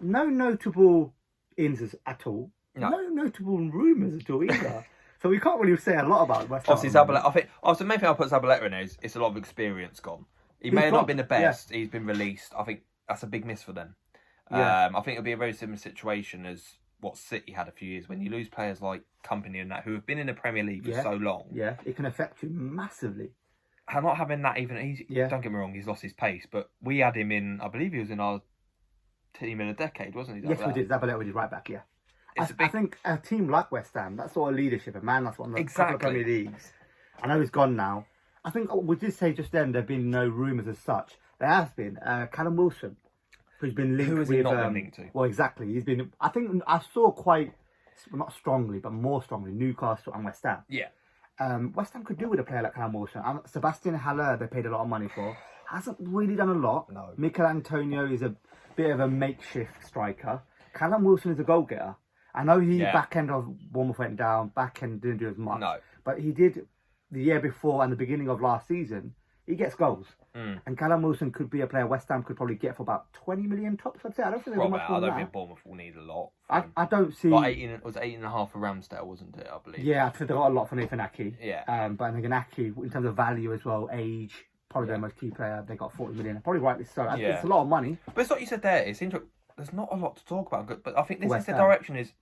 [SPEAKER 2] No notable ins at all. No notable rumours at all either. So we can't really say a lot about West Ham.
[SPEAKER 1] Obviously, Zabaleta. I think the main thing I put Zabaleta in is it's a lot of experience gone. He may have not been the best. Yeah. He's been released. I think that's a big miss for them. Yeah. I think it'll be a very similar situation as what City had a few years when you lose players like Company and that who have been in the Premier League for so long.
[SPEAKER 2] Yeah, it can affect you massively.
[SPEAKER 1] And not having that even, don't get me wrong, he's lost his pace, but we had him in, I believe he was in our team in a decade, wasn't he?
[SPEAKER 2] Yes, we did. Zabaleta was right back, yeah. I think a team like West Ham, that sort of leadership, a man that's won the couple of Premier Leagues. I know he's gone now. I think we did say just then there have been no rumours as such. There has been. Callum Wilson, who's been linked with...
[SPEAKER 1] Who has he not been linked to?
[SPEAKER 2] Well, exactly. He's been... I think I saw quite, not strongly, but more strongly, Newcastle and West Ham.
[SPEAKER 1] Yeah.
[SPEAKER 2] West Ham could do with a player like Callum Wilson. Sebastian Haller, they paid a lot of money for. Hasn't really done a lot.
[SPEAKER 1] No.
[SPEAKER 2] Mikel Antonio is a bit of a makeshift striker. Callum Wilson is a goal-getter. I know he back end of Bournemouth went down, back end didn't do as much.
[SPEAKER 1] No.
[SPEAKER 2] But he did the year before and the beginning of last season. He gets goals. And Callum Wilson could be a player West Ham could probably get for about 20 million tops, I'd say. I don't think there's much more than that. I don't think
[SPEAKER 1] Bournemouth will need a lot.
[SPEAKER 2] I don't see...
[SPEAKER 1] Like it was 8.5 for Ramsdale, wasn't it, I believe?
[SPEAKER 2] Yeah, I think they got a lot for Nathan Ake.
[SPEAKER 1] Yeah.
[SPEAKER 2] But I think Ake, in terms of value as well, age, probably their most key player, they got 40 million. Probably rightly so. It's a lot of money.
[SPEAKER 1] But it's what you said there. It's interesting. There's not a lot to talk about. But I think this is the direction is...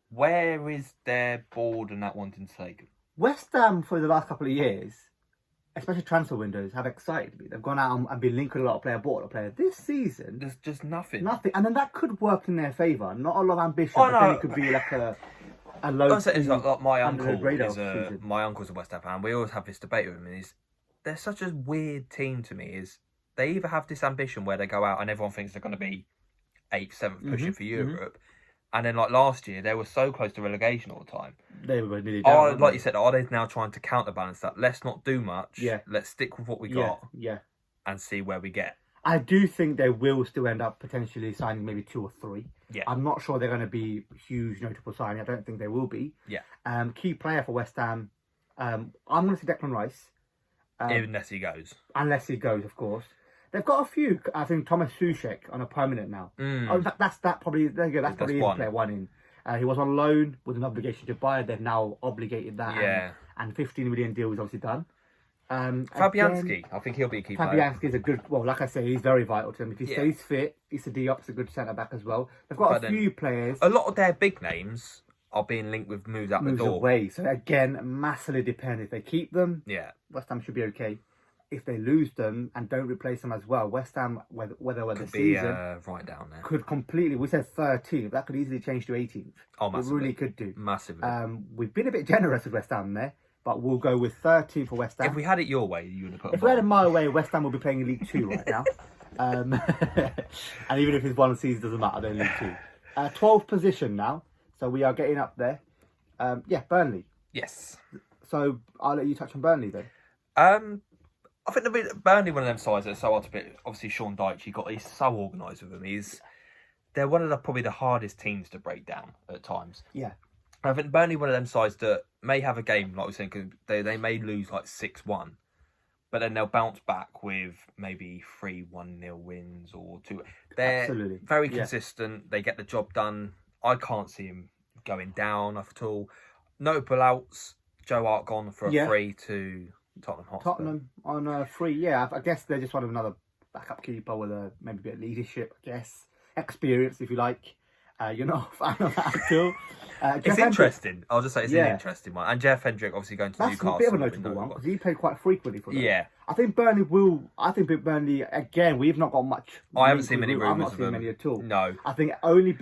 [SPEAKER 1] Where is their board and that wanting to take?
[SPEAKER 2] West Ham, for the last couple of years, especially transfer windows, have excited me. They've gone out and been linked with a lot of player, bought a player. This season...
[SPEAKER 1] There's just nothing.
[SPEAKER 2] Nothing. And then that could work in their favour. Not a lot of ambition, but then it could be like a low...
[SPEAKER 1] It's like my uncle's a West Ham fan. We always have this debate with him. And they're such a weird team to me. Is they either have this ambition where they go out and everyone thinks they're going to be 8th, 7th, pushing for Europe. And then, like last year, they were so close to relegation all the time.
[SPEAKER 2] They were nearly down.
[SPEAKER 1] Like you said, are they now trying to counterbalance that? Let's not do much.
[SPEAKER 2] Yeah.
[SPEAKER 1] Let's stick with what we got.
[SPEAKER 2] Yeah.
[SPEAKER 1] And see where we get.
[SPEAKER 2] I do think they will still end up potentially signing maybe 2 or 3.
[SPEAKER 1] Yeah.
[SPEAKER 2] I'm not sure they're going to be huge notable signing. I don't think they will be.
[SPEAKER 1] Yeah.
[SPEAKER 2] Key player for West Ham. I'm going to say Declan Rice.
[SPEAKER 1] Unless he goes.
[SPEAKER 2] Unless he goes, of course. They've got a few. I think Thomas Soucek on a permanent now. Oh, in fact, that's probably there you go. That's probably in player one in. He was on loan with an obligation to buy. They've now obligated that.
[SPEAKER 1] Yeah.
[SPEAKER 2] And 15 million deal is obviously done.
[SPEAKER 1] Fabianski, I think he'll be a key player.
[SPEAKER 2] Fabianski is a good. Well, like I say, he's very vital to them. If he stays fit, Issa Diop's a good centre back as well. They've got a few players.
[SPEAKER 1] A lot of their big names are being linked with moves out the door.
[SPEAKER 2] Away. So again, massively depend. If they keep them, West Ham should be okay. If they lose them and don't replace them as well, West Ham, whether the season
[SPEAKER 1] right down there,
[SPEAKER 2] could completely. We said 13th. That could easily change to 18th.
[SPEAKER 1] Oh, massively.
[SPEAKER 2] It really could do.
[SPEAKER 1] Massively.
[SPEAKER 2] We've been a bit generous with West Ham there, but we'll go with 13 for West Ham.
[SPEAKER 1] If we had it your way, you would have put.
[SPEAKER 2] If we had it my way, West Ham will be playing in League 2 right now. And even if it's one season, doesn't matter. They're in League 2. 12th position now, so we are getting up there. Burnley.
[SPEAKER 1] Yes.
[SPEAKER 2] So I'll let you touch on Burnley then.
[SPEAKER 1] I think Burnley, one of them sides that's so hard to beat. Obviously, Sean Dyche, he's so organised with them. They're one of probably the hardest teams to break down at times.
[SPEAKER 2] Yeah.
[SPEAKER 1] I think Burnley, one of them sides that may have a game, like we said, because they may lose like 6-1, but then they'll bounce back with maybe 3-1-0 wins or 2. They're very consistent. Yeah. They get the job done. I can't see him going down at all. Notable outs, Joe Hart gone for a free to Tottenham Hotspur.
[SPEAKER 2] Tottenham on a free, yeah. I guess they just wanted another backup keeper with maybe a bit of leadership, I guess. Experience, if you like. You're not a fan of that at all.
[SPEAKER 1] It's interesting. I'll just say it's an interesting one. And Jeff Hendrick obviously going to Newcastle.
[SPEAKER 2] That's a bit of a notable one because he played quite frequently for them.
[SPEAKER 1] Yeah.
[SPEAKER 2] I think Burnley, again, we've not got much.
[SPEAKER 1] I haven't seen many rumours of them.
[SPEAKER 2] I've not seen many at all.
[SPEAKER 1] No.
[SPEAKER 2] I think only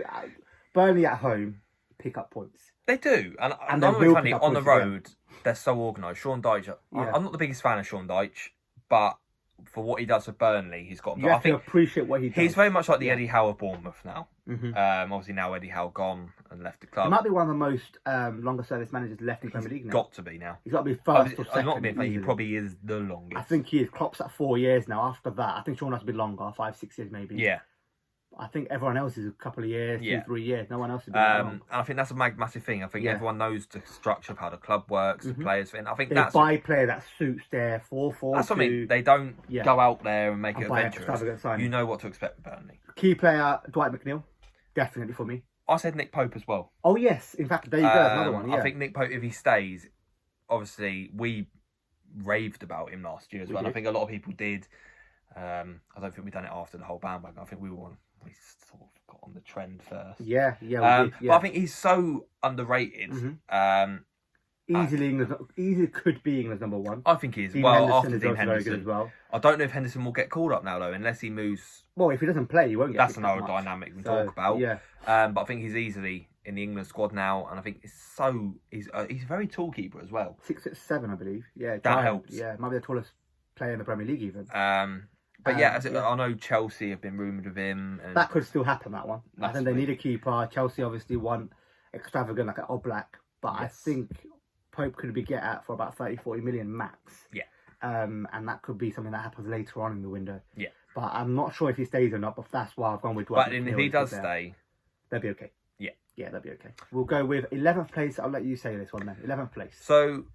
[SPEAKER 2] Burnley at home pick up points.
[SPEAKER 1] They do. And not only funny, on the road, they're so organised. Sean Dyche, I'm not the biggest fan of Sean Dyche, but for what he does for Burnley, he's got...
[SPEAKER 2] You have to appreciate what he does.
[SPEAKER 1] He's very much like the Eddie Howe of Bournemouth now. Mm-hmm. Obviously now Eddie Howe gone and left the club.
[SPEAKER 2] He might be one of the most longer service managers left in Premier League now.
[SPEAKER 1] Got to be now.
[SPEAKER 2] He's got to be first or second.
[SPEAKER 1] Not being funny, he probably is the longest.
[SPEAKER 2] I think he is. Klopp's at 4 years now. After that, I think Sean has to be longer, 5-6 years maybe.
[SPEAKER 1] Yeah.
[SPEAKER 2] I think everyone else is a couple of years, 2-3 years. No one else is doing
[SPEAKER 1] and I think that's a massive thing. I think everyone knows the structure of how the club works, the players. And I think
[SPEAKER 2] they buy a player that suits their 4-4.
[SPEAKER 1] That's what I mean. They don't go out there and make it adventurous. You know what to expect with Burnley.
[SPEAKER 2] Key player, Dwight McNeil. Definitely for me.
[SPEAKER 1] I said Nick Pope as well.
[SPEAKER 2] Oh, yes. In fact, there you go. Another one. Yeah.
[SPEAKER 1] I think Nick Pope, if he stays, obviously, we raved about him last year as well. I think a lot of people did. I don't think we've done it after the whole bandwagon. I think we sort of got on the trend first.
[SPEAKER 2] Yeah.
[SPEAKER 1] But I think he's so underrated.
[SPEAKER 2] Easily could be England's number one.
[SPEAKER 1] I think he is.
[SPEAKER 2] Dean
[SPEAKER 1] after Dean
[SPEAKER 2] Henderson. Very good as well.
[SPEAKER 1] I don't know if Henderson will get called up now, though, unless he moves.
[SPEAKER 2] Well, if he doesn't play, he won't get.
[SPEAKER 1] That's another dynamic we talk about.
[SPEAKER 2] Yeah.
[SPEAKER 1] But I think he's easily in the England squad now, and I think he's a very tall keeper as well.
[SPEAKER 2] 6'7", I believe. Yeah,
[SPEAKER 1] that helps.
[SPEAKER 2] Yeah, might be the tallest player in the Premier League even.
[SPEAKER 1] But I know Chelsea have been rumoured of him. And
[SPEAKER 2] that could still happen, that one. I think they need a keeper. Chelsea obviously want extravagant, like an Oblak. But I think Pope could be get at for about 30-40 million max.
[SPEAKER 1] Yeah.
[SPEAKER 2] And that could be something that happens later on in the window.
[SPEAKER 1] Yeah.
[SPEAKER 2] But I'm not sure if he stays or not, but that's why I've gone with Dwight.
[SPEAKER 1] But if he does stay...
[SPEAKER 2] they'll be okay.
[SPEAKER 1] Yeah.
[SPEAKER 2] Yeah, they'll be okay. We'll go with 11th place. I'll let you say this one then. 11th place.
[SPEAKER 1] So...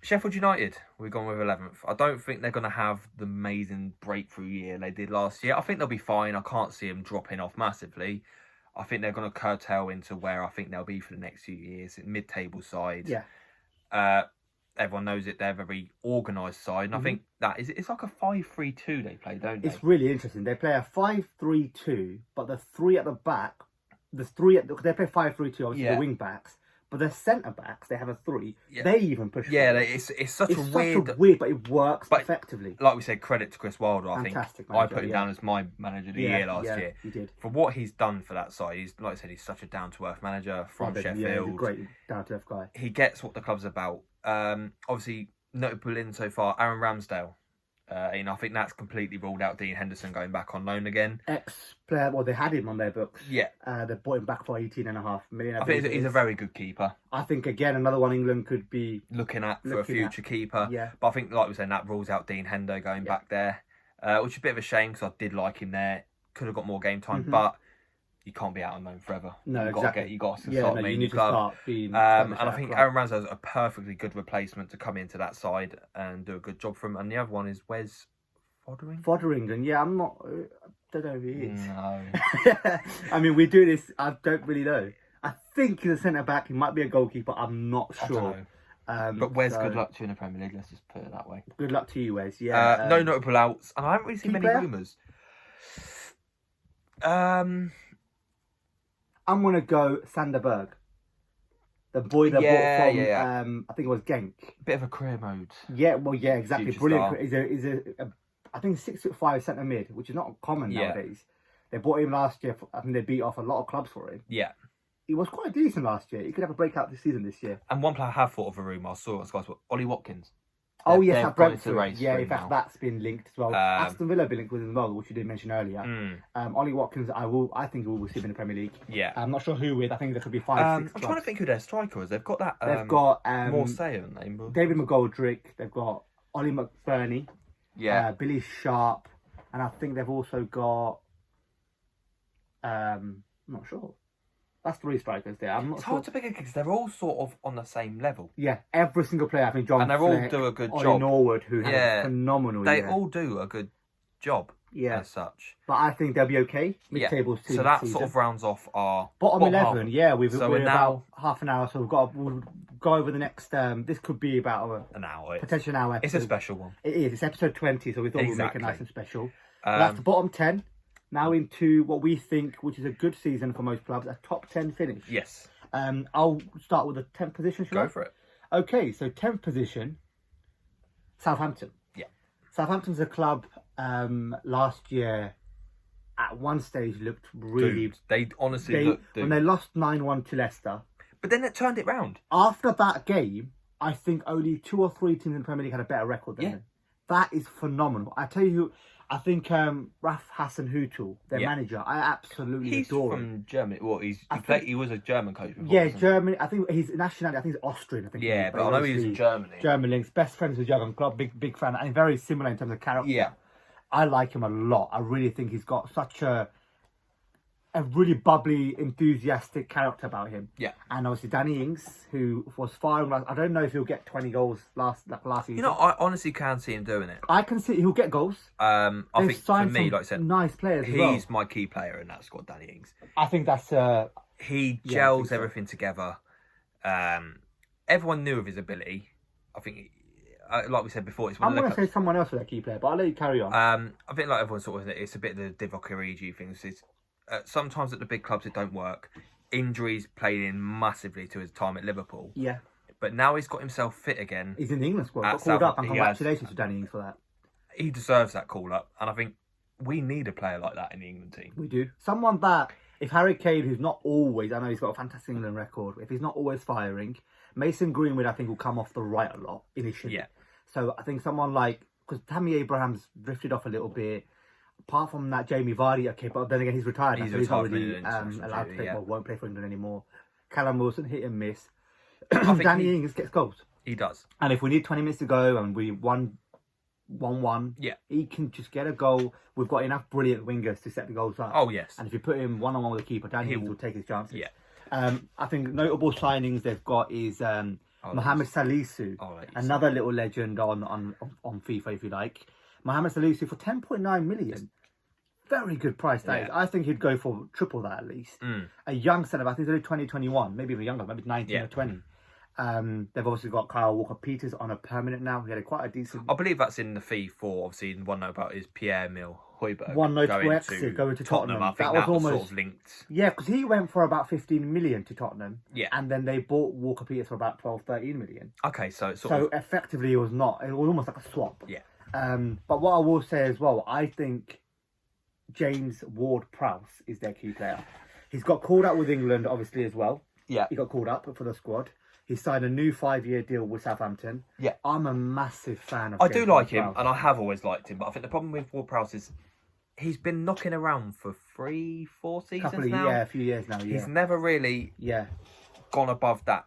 [SPEAKER 1] Sheffield United, we've gone with 11th. I don't think they're going to have the amazing breakthrough year they did last year. I think they'll be fine. I can't see them dropping off massively. I think they're going to curtail into where I think they'll be for the next few years. Mid-table side.
[SPEAKER 2] Yeah.
[SPEAKER 1] Everyone knows it. They're a very organised side. And I think that it's like a 5-3-2 they play, don't they?
[SPEAKER 2] It's really interesting. They play a 5-3-2, but the three at the back, they play 5-3-2, obviously the wing backs. But the centre backs, they have a 3. Yeah. They even push.
[SPEAKER 1] Yeah, it's such a
[SPEAKER 2] weird, but it works effectively.
[SPEAKER 1] Like we said, credit to Chris Wilder.
[SPEAKER 2] Fantastic
[SPEAKER 1] I think I put him down as my manager of the year last year.
[SPEAKER 2] You did.
[SPEAKER 1] For what he's done for that side, he's like I said, he's such a down to earth manager from Sheffield.
[SPEAKER 2] Yeah, he's a great down to earth guy.
[SPEAKER 1] He gets what the club's about. Obviously, notable in so far, Aaron Ramsdale. I think that's completely ruled out Dean Henderson going back on loan again.
[SPEAKER 2] Ex-player, well, they had him on their books.
[SPEAKER 1] Yeah.
[SPEAKER 2] They bought him back for 18.5 million.
[SPEAKER 1] I think he's a very good keeper.
[SPEAKER 2] I think, again, another one England could be...
[SPEAKER 1] Looking at for a future keeper.
[SPEAKER 2] Yeah.
[SPEAKER 1] But I think, like we said, that rules out Dean Hendo going back there, which is a bit of a shame because I did like him there. Could have got more game time. But you can't be out on loan forever.
[SPEAKER 2] No, exactly.
[SPEAKER 1] You got to
[SPEAKER 2] Yeah,
[SPEAKER 1] start
[SPEAKER 2] no,
[SPEAKER 1] making
[SPEAKER 2] you need to
[SPEAKER 1] club.
[SPEAKER 2] start being.
[SPEAKER 1] And I think Aaron Ramsdale's a perfectly good replacement to come into that side and do a good job for him. And the other one is Wes
[SPEAKER 2] Foderingham, yeah, I'm not. I don't know who he is.
[SPEAKER 1] No.
[SPEAKER 2] I mean, we do this. I don't really know. I think he's a centre back. He might be a goalkeeper. I'm not
[SPEAKER 1] I
[SPEAKER 2] sure.
[SPEAKER 1] don't know. But Wes, good luck to you in the Premier League. Let's just put it that way.
[SPEAKER 2] Good luck to you, Wes. Yeah.
[SPEAKER 1] No notable outs, and I haven't really seen many rumours.
[SPEAKER 2] I'm gonna go Sanderberg, the boy that bought from I think it was Genk.
[SPEAKER 1] Bit of a career mode.
[SPEAKER 2] Yeah, well, yeah, exactly.
[SPEAKER 1] Future
[SPEAKER 2] Brilliant.
[SPEAKER 1] star.
[SPEAKER 2] He's a I think 6'5" centre mid, which is not common nowadays. They bought him last year. I think they beat off a lot of clubs for him.
[SPEAKER 1] Yeah.
[SPEAKER 2] He was quite decent last year. He could have a breakout this year.
[SPEAKER 1] And one player I have thought of a rumour, I saw it on Sky Sport, Ollie Watkins.
[SPEAKER 2] Oh, yes,
[SPEAKER 1] they've
[SPEAKER 2] at
[SPEAKER 1] gone into the
[SPEAKER 2] Brentford.
[SPEAKER 1] race
[SPEAKER 2] Yeah,
[SPEAKER 1] for
[SPEAKER 2] in
[SPEAKER 1] him
[SPEAKER 2] fact,
[SPEAKER 1] now.
[SPEAKER 2] that's been linked as well. Aston Villa have been linked with him as well, which you did mention earlier. Ollie Watkins, I think will receive in the Premier League.
[SPEAKER 1] Yeah.
[SPEAKER 2] I'm not sure who with. I think there could be 5, 6
[SPEAKER 1] I'm trying to think who their striker is. They've got that.
[SPEAKER 2] They've got
[SPEAKER 1] more say on name. But...
[SPEAKER 2] David McGoldrick. They've got Ollie McBurney.
[SPEAKER 1] Yeah.
[SPEAKER 2] Billy Sharp. And I think they've also got... I'm not sure. That's 3 strikers there. I'm not
[SPEAKER 1] it's
[SPEAKER 2] sure.
[SPEAKER 1] hard to pick because they're all sort of on the same level.
[SPEAKER 2] Yeah, every single player. I think John
[SPEAKER 1] and they
[SPEAKER 2] Fleck,
[SPEAKER 1] all do a good
[SPEAKER 2] Ollie
[SPEAKER 1] job.
[SPEAKER 2] Norwood, who had a phenomenal
[SPEAKER 1] They
[SPEAKER 2] year.
[SPEAKER 1] all do a good job.
[SPEAKER 2] Yeah.
[SPEAKER 1] As such.
[SPEAKER 2] But I think they'll be okay. Mid-tables team.
[SPEAKER 1] So that
[SPEAKER 2] season.
[SPEAKER 1] sort of rounds off our
[SPEAKER 2] bottom 11.
[SPEAKER 1] half.
[SPEAKER 2] Yeah, we're
[SPEAKER 1] now
[SPEAKER 2] about half an hour, so we'll go over the next. This could be about
[SPEAKER 1] an hour.
[SPEAKER 2] Potentially an hour.
[SPEAKER 1] It's a special one.
[SPEAKER 2] It is. It's episode 20, so we thought we'd make it nice and special. That's the bottom 10. Now into what we think, which is a good season for most clubs, a top 10 finish.
[SPEAKER 1] Yes.
[SPEAKER 2] I'll start with the 10th position.
[SPEAKER 1] Go for it.
[SPEAKER 2] Okay, so 10th position, Southampton.
[SPEAKER 1] Yeah.
[SPEAKER 2] Southampton's a club last year at one stage looked really...
[SPEAKER 1] Dude, they honestly looked...
[SPEAKER 2] When they lost 9-1 to Leicester.
[SPEAKER 1] But then it turned it round.
[SPEAKER 2] After that game, I think only 2 or 3 teams in the Premier League had a better record than them. That is phenomenal. I tell you who... I think Raf Hasenhüttl, their manager, I absolutely adore him.
[SPEAKER 1] He's from Germany. Well, he was a German coach before.
[SPEAKER 2] Yeah, Germany. I think his nationality, I think he's Austrian. I think.
[SPEAKER 1] Yeah, but I know he's in Germany.
[SPEAKER 2] German links. Best friends with Jurgen Klopp. Big fan. And very similar in terms of character.
[SPEAKER 1] Yeah.
[SPEAKER 2] I like him a lot. I really think he's got such a really bubbly, enthusiastic character about him.
[SPEAKER 1] Yeah.
[SPEAKER 2] And obviously Danny Ings, who was firing. I don't know if he'll get 20 goals last season.
[SPEAKER 1] You know, I honestly can see him doing it.
[SPEAKER 2] I can see he'll get goals.
[SPEAKER 1] I think for me, like I said,
[SPEAKER 2] nice players.
[SPEAKER 1] He's my key player in that squad, Danny Ings.
[SPEAKER 2] I think that's
[SPEAKER 1] he gels everything together. Everyone knew of his ability. I think, like we said before, it's one
[SPEAKER 2] I'm going to say someone else for that key player, but I'll let you carry on.
[SPEAKER 1] I think like everyone sort of, it's a bit of the Divock Origi thing. It's, sometimes at the big clubs it don't work. Injuries played in massively to his time at Liverpool.
[SPEAKER 2] Yeah.
[SPEAKER 1] But now he's got himself fit again.
[SPEAKER 2] He's in the England squad. Got called up, and congratulations to Danny Ings for that.
[SPEAKER 1] He deserves that call up, and I think we need a player like that in the England team.
[SPEAKER 2] We do. Someone that, if Harry Kane, who's not always, I know he's got a fantastic England record, if he's not always firing, Mason Greenwood, I think, will come off the right a lot initially.
[SPEAKER 1] Yeah.
[SPEAKER 2] So I think someone like, because Tammy Abraham's drifted off a little bit. Apart from that, Jamie Vardy, okay, but then again, he's retired now, so he's not really allowed to play, or won't play for England anymore. Callum Wilson, hit and miss. Danny Ings gets goals.
[SPEAKER 1] He does.
[SPEAKER 2] And if we need 20 minutes to go and we won 1-1, he can just get a goal. We've got enough brilliant wingers to set the goals up.
[SPEAKER 1] Oh, yes.
[SPEAKER 2] And if you put him one-on-one with the keeper, Danny Ings will take his chances.
[SPEAKER 1] Yeah.
[SPEAKER 2] I think notable signings they've got is Mohamed Salisu, another little legend on FIFA, if you like. Mohamed Salisu for 10.9 million. Very good price tag. I think he'd go for triple that at least. A young centre back, I think he's only 20, 21, maybe even younger, maybe 19 or 20. They've obviously got Kyle Walker-Peters on a permanent now. He had quite a decent...
[SPEAKER 1] I believe that's in the fee for, obviously, one note about is Pierre-Emile Højbjerg.
[SPEAKER 2] One note going to Tottenham.
[SPEAKER 1] I think that was almost sort of linked.
[SPEAKER 2] Yeah, because he went for about 15 million to Tottenham.
[SPEAKER 1] Yeah.
[SPEAKER 2] And then they bought Walker-Peters for about 12, 13 million.
[SPEAKER 1] Okay, so
[SPEAKER 2] effectively it was almost like a swap.
[SPEAKER 1] Yeah.
[SPEAKER 2] But what I will say as well, I think James Ward-Prowse is their key player. He's got called up with England, obviously, as well.
[SPEAKER 1] Yeah.
[SPEAKER 2] He got called up for the squad. He signed a new 5-year deal with Southampton.
[SPEAKER 1] Yeah.
[SPEAKER 2] I'm a massive fan of
[SPEAKER 1] I do like him, and I have always liked him, but I think the problem with Ward-Prowse is he's been knocking around for 3-4 seasons now.
[SPEAKER 2] Yeah, a few years now,
[SPEAKER 1] He's never really gone above that.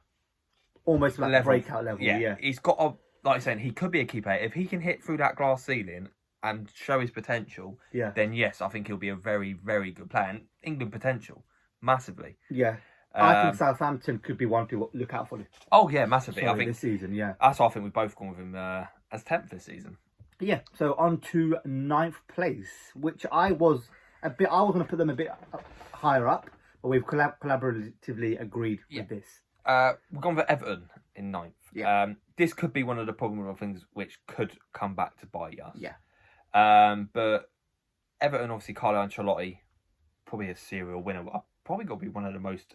[SPEAKER 2] Almost like
[SPEAKER 1] level.
[SPEAKER 2] breakout level, yeah.
[SPEAKER 1] He's got a, like I'm saying, he could be a key player. If he can hit through that glass ceiling and show his potential,
[SPEAKER 2] Yeah.
[SPEAKER 1] then yes, I think he'll be a very, very good player. And England potential, massively.
[SPEAKER 2] Yeah. I think Southampton could be one to look out for this.
[SPEAKER 1] Oh yeah, massively. I think
[SPEAKER 2] this season, yeah.
[SPEAKER 1] That's why I think we've both gone with him as 10th this season.
[SPEAKER 2] Yeah. So on to 9th place, which I was going to put them a bit higher up, but we've collaboratively agreed with this.
[SPEAKER 1] We've gone for Everton in 9th.
[SPEAKER 2] Yeah.
[SPEAKER 1] This could be one of the probable things which could come back to bite us.
[SPEAKER 2] Yeah.
[SPEAKER 1] But Everton, obviously, Carlo Ancelotti, probably a serial winner. Probably got to be one of the most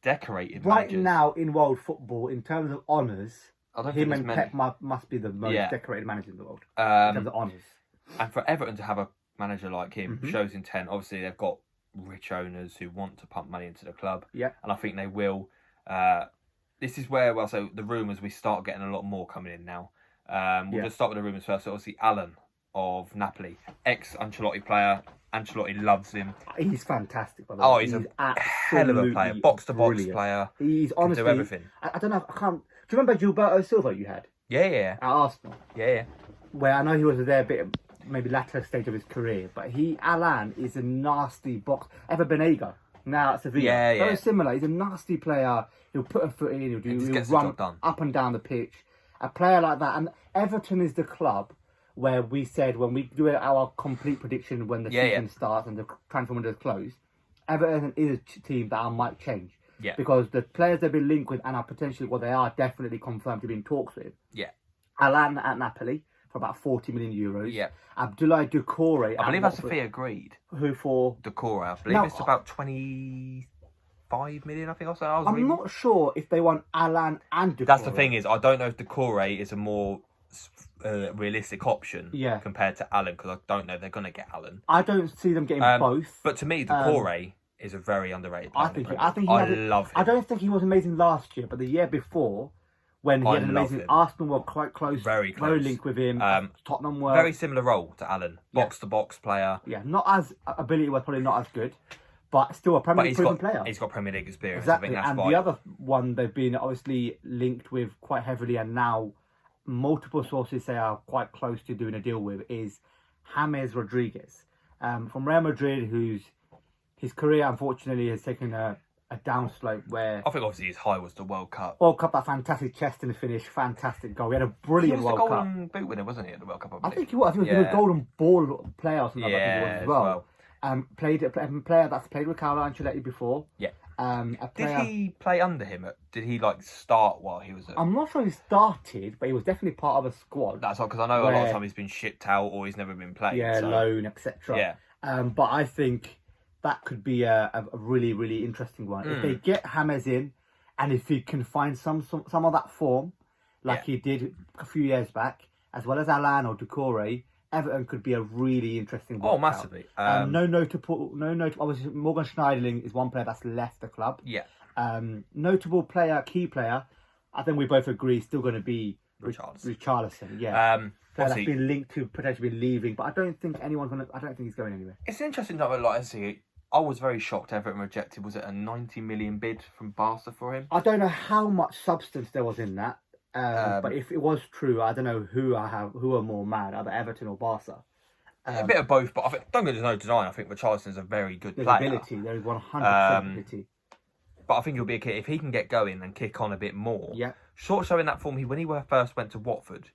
[SPEAKER 1] decorated
[SPEAKER 2] right
[SPEAKER 1] managers.
[SPEAKER 2] now in world football, in terms of honours, him and Pep must be the most decorated manager in the world in terms of honours. And
[SPEAKER 1] for Everton to have a manager like him shows intent. Obviously, they've got rich owners who want to pump money into the club.
[SPEAKER 2] Yeah.
[SPEAKER 1] And I think they will. This is where, so the rumours, we start getting a lot more coming in now. We'll just start with the rumours first. So obviously, Alan of Napoli, ex-Ancelotti player. Ancelotti loves him.
[SPEAKER 2] He's fantastic, by the way.
[SPEAKER 1] Oh, he's a hell of a player. Box-to-box player.
[SPEAKER 2] He's honestly...
[SPEAKER 1] do everything.
[SPEAKER 2] I don't know, I can't... Do you remember Gilberto Silva you had?
[SPEAKER 1] Yeah.
[SPEAKER 2] At Arsenal?
[SPEAKER 1] Yeah.
[SPEAKER 2] Where I know he was there a bit, maybe latter stage of his career, but Alan is a nasty box... Ever Benega, now at Sevilla.
[SPEAKER 1] Yeah.
[SPEAKER 2] Very similar. He's a nasty player. He'll put a foot in, he'll run up and down the pitch. A player like that. And Everton is the club where we said, when we do our complete prediction when the season starts and the transfer window is closed, Everton is a team that I might change.
[SPEAKER 1] Yeah.
[SPEAKER 2] Because the players they've been linked with and are potentially, they are definitely confirmed to be in talks with.
[SPEAKER 1] Yeah.
[SPEAKER 2] Alan at Napoli for about 40 million euros.
[SPEAKER 1] Yeah.
[SPEAKER 2] Abdoulaye Doucouré.
[SPEAKER 1] I believe that's Sophia agreed.
[SPEAKER 2] Who for?
[SPEAKER 1] Doucouré. I believe it's about 25 million, I think.
[SPEAKER 2] I'm not sure if they want Alan and Doucouré.
[SPEAKER 1] That's the thing is, I don't know if Doucouré is a more realistic option compared to Alan, because I don't know they're going to get Alan.
[SPEAKER 2] I don't see them getting both.
[SPEAKER 1] But to me, Doucouré is a very underrated player.
[SPEAKER 2] I
[SPEAKER 1] love him.
[SPEAKER 2] I don't think he was amazing last year, but the year before, when he had an amazing... Arsenal were quite close. Very close. Very linked with him. Tottenham were...
[SPEAKER 1] Very similar role to Alan. Box-to-box player.
[SPEAKER 2] Yeah, not as... Ability was probably not as good, but still a Premier League proven player.
[SPEAKER 1] He's got Premier League experience.
[SPEAKER 2] Exactly.
[SPEAKER 1] I think that's
[SPEAKER 2] and the other one they've been obviously linked with quite heavily, and now multiple sources say are quite close to doing a deal with, is James Rodriguez from Real Madrid, whose his career unfortunately has taken a downslope. Where
[SPEAKER 1] I think obviously his high was the World Cup.
[SPEAKER 2] That fantastic chest in the finish, fantastic goal. He had a brilliant World Cup.
[SPEAKER 1] He was the Golden Boot winner, wasn't he, at the World Cup?
[SPEAKER 2] I think he was. I think he was a Golden Ball player or something like that. He was as well. A player that's played with Carlo Ancelotti before.
[SPEAKER 1] Yeah. Did he play under him? Did he start while he was?
[SPEAKER 2] I'm not sure he started, but he was definitely part of a squad.
[SPEAKER 1] That's all, because I know a lot of time he's been shipped out or he's never been played.
[SPEAKER 2] Yeah, loan, etc.
[SPEAKER 1] Yeah.
[SPEAKER 2] But I think that could be a really, really interesting one. If they get James in, and if he can find some of that form, like he did a few years back, as well as Alan or Doucouré, Everton could be a really interesting one.
[SPEAKER 1] Oh, massively.
[SPEAKER 2] Obviously, Morgan Schneiderlin is one player that's left the club.
[SPEAKER 1] Yeah.
[SPEAKER 2] Notable player, key player, I think we both agree, still going to be Richarlison. Yeah. Player that's been linked to potentially leaving, but I don't think I don't think he's going anywhere.
[SPEAKER 1] It's interesting that I was very shocked Everton rejected, was it a 90 million bid from Barca for him?
[SPEAKER 2] I don't know how much substance there was in that. But if it was true, I don't know who are more mad, either Everton or Barca.
[SPEAKER 1] A bit of both, but I think, there's no denying, I think Richarlison is a very good player.
[SPEAKER 2] Ability, there is 100% ability.
[SPEAKER 1] But I think he'll be a kid if he can get going and kick on a bit more.
[SPEAKER 2] Yeah.
[SPEAKER 1] Short showing that form, when he first went to Watford,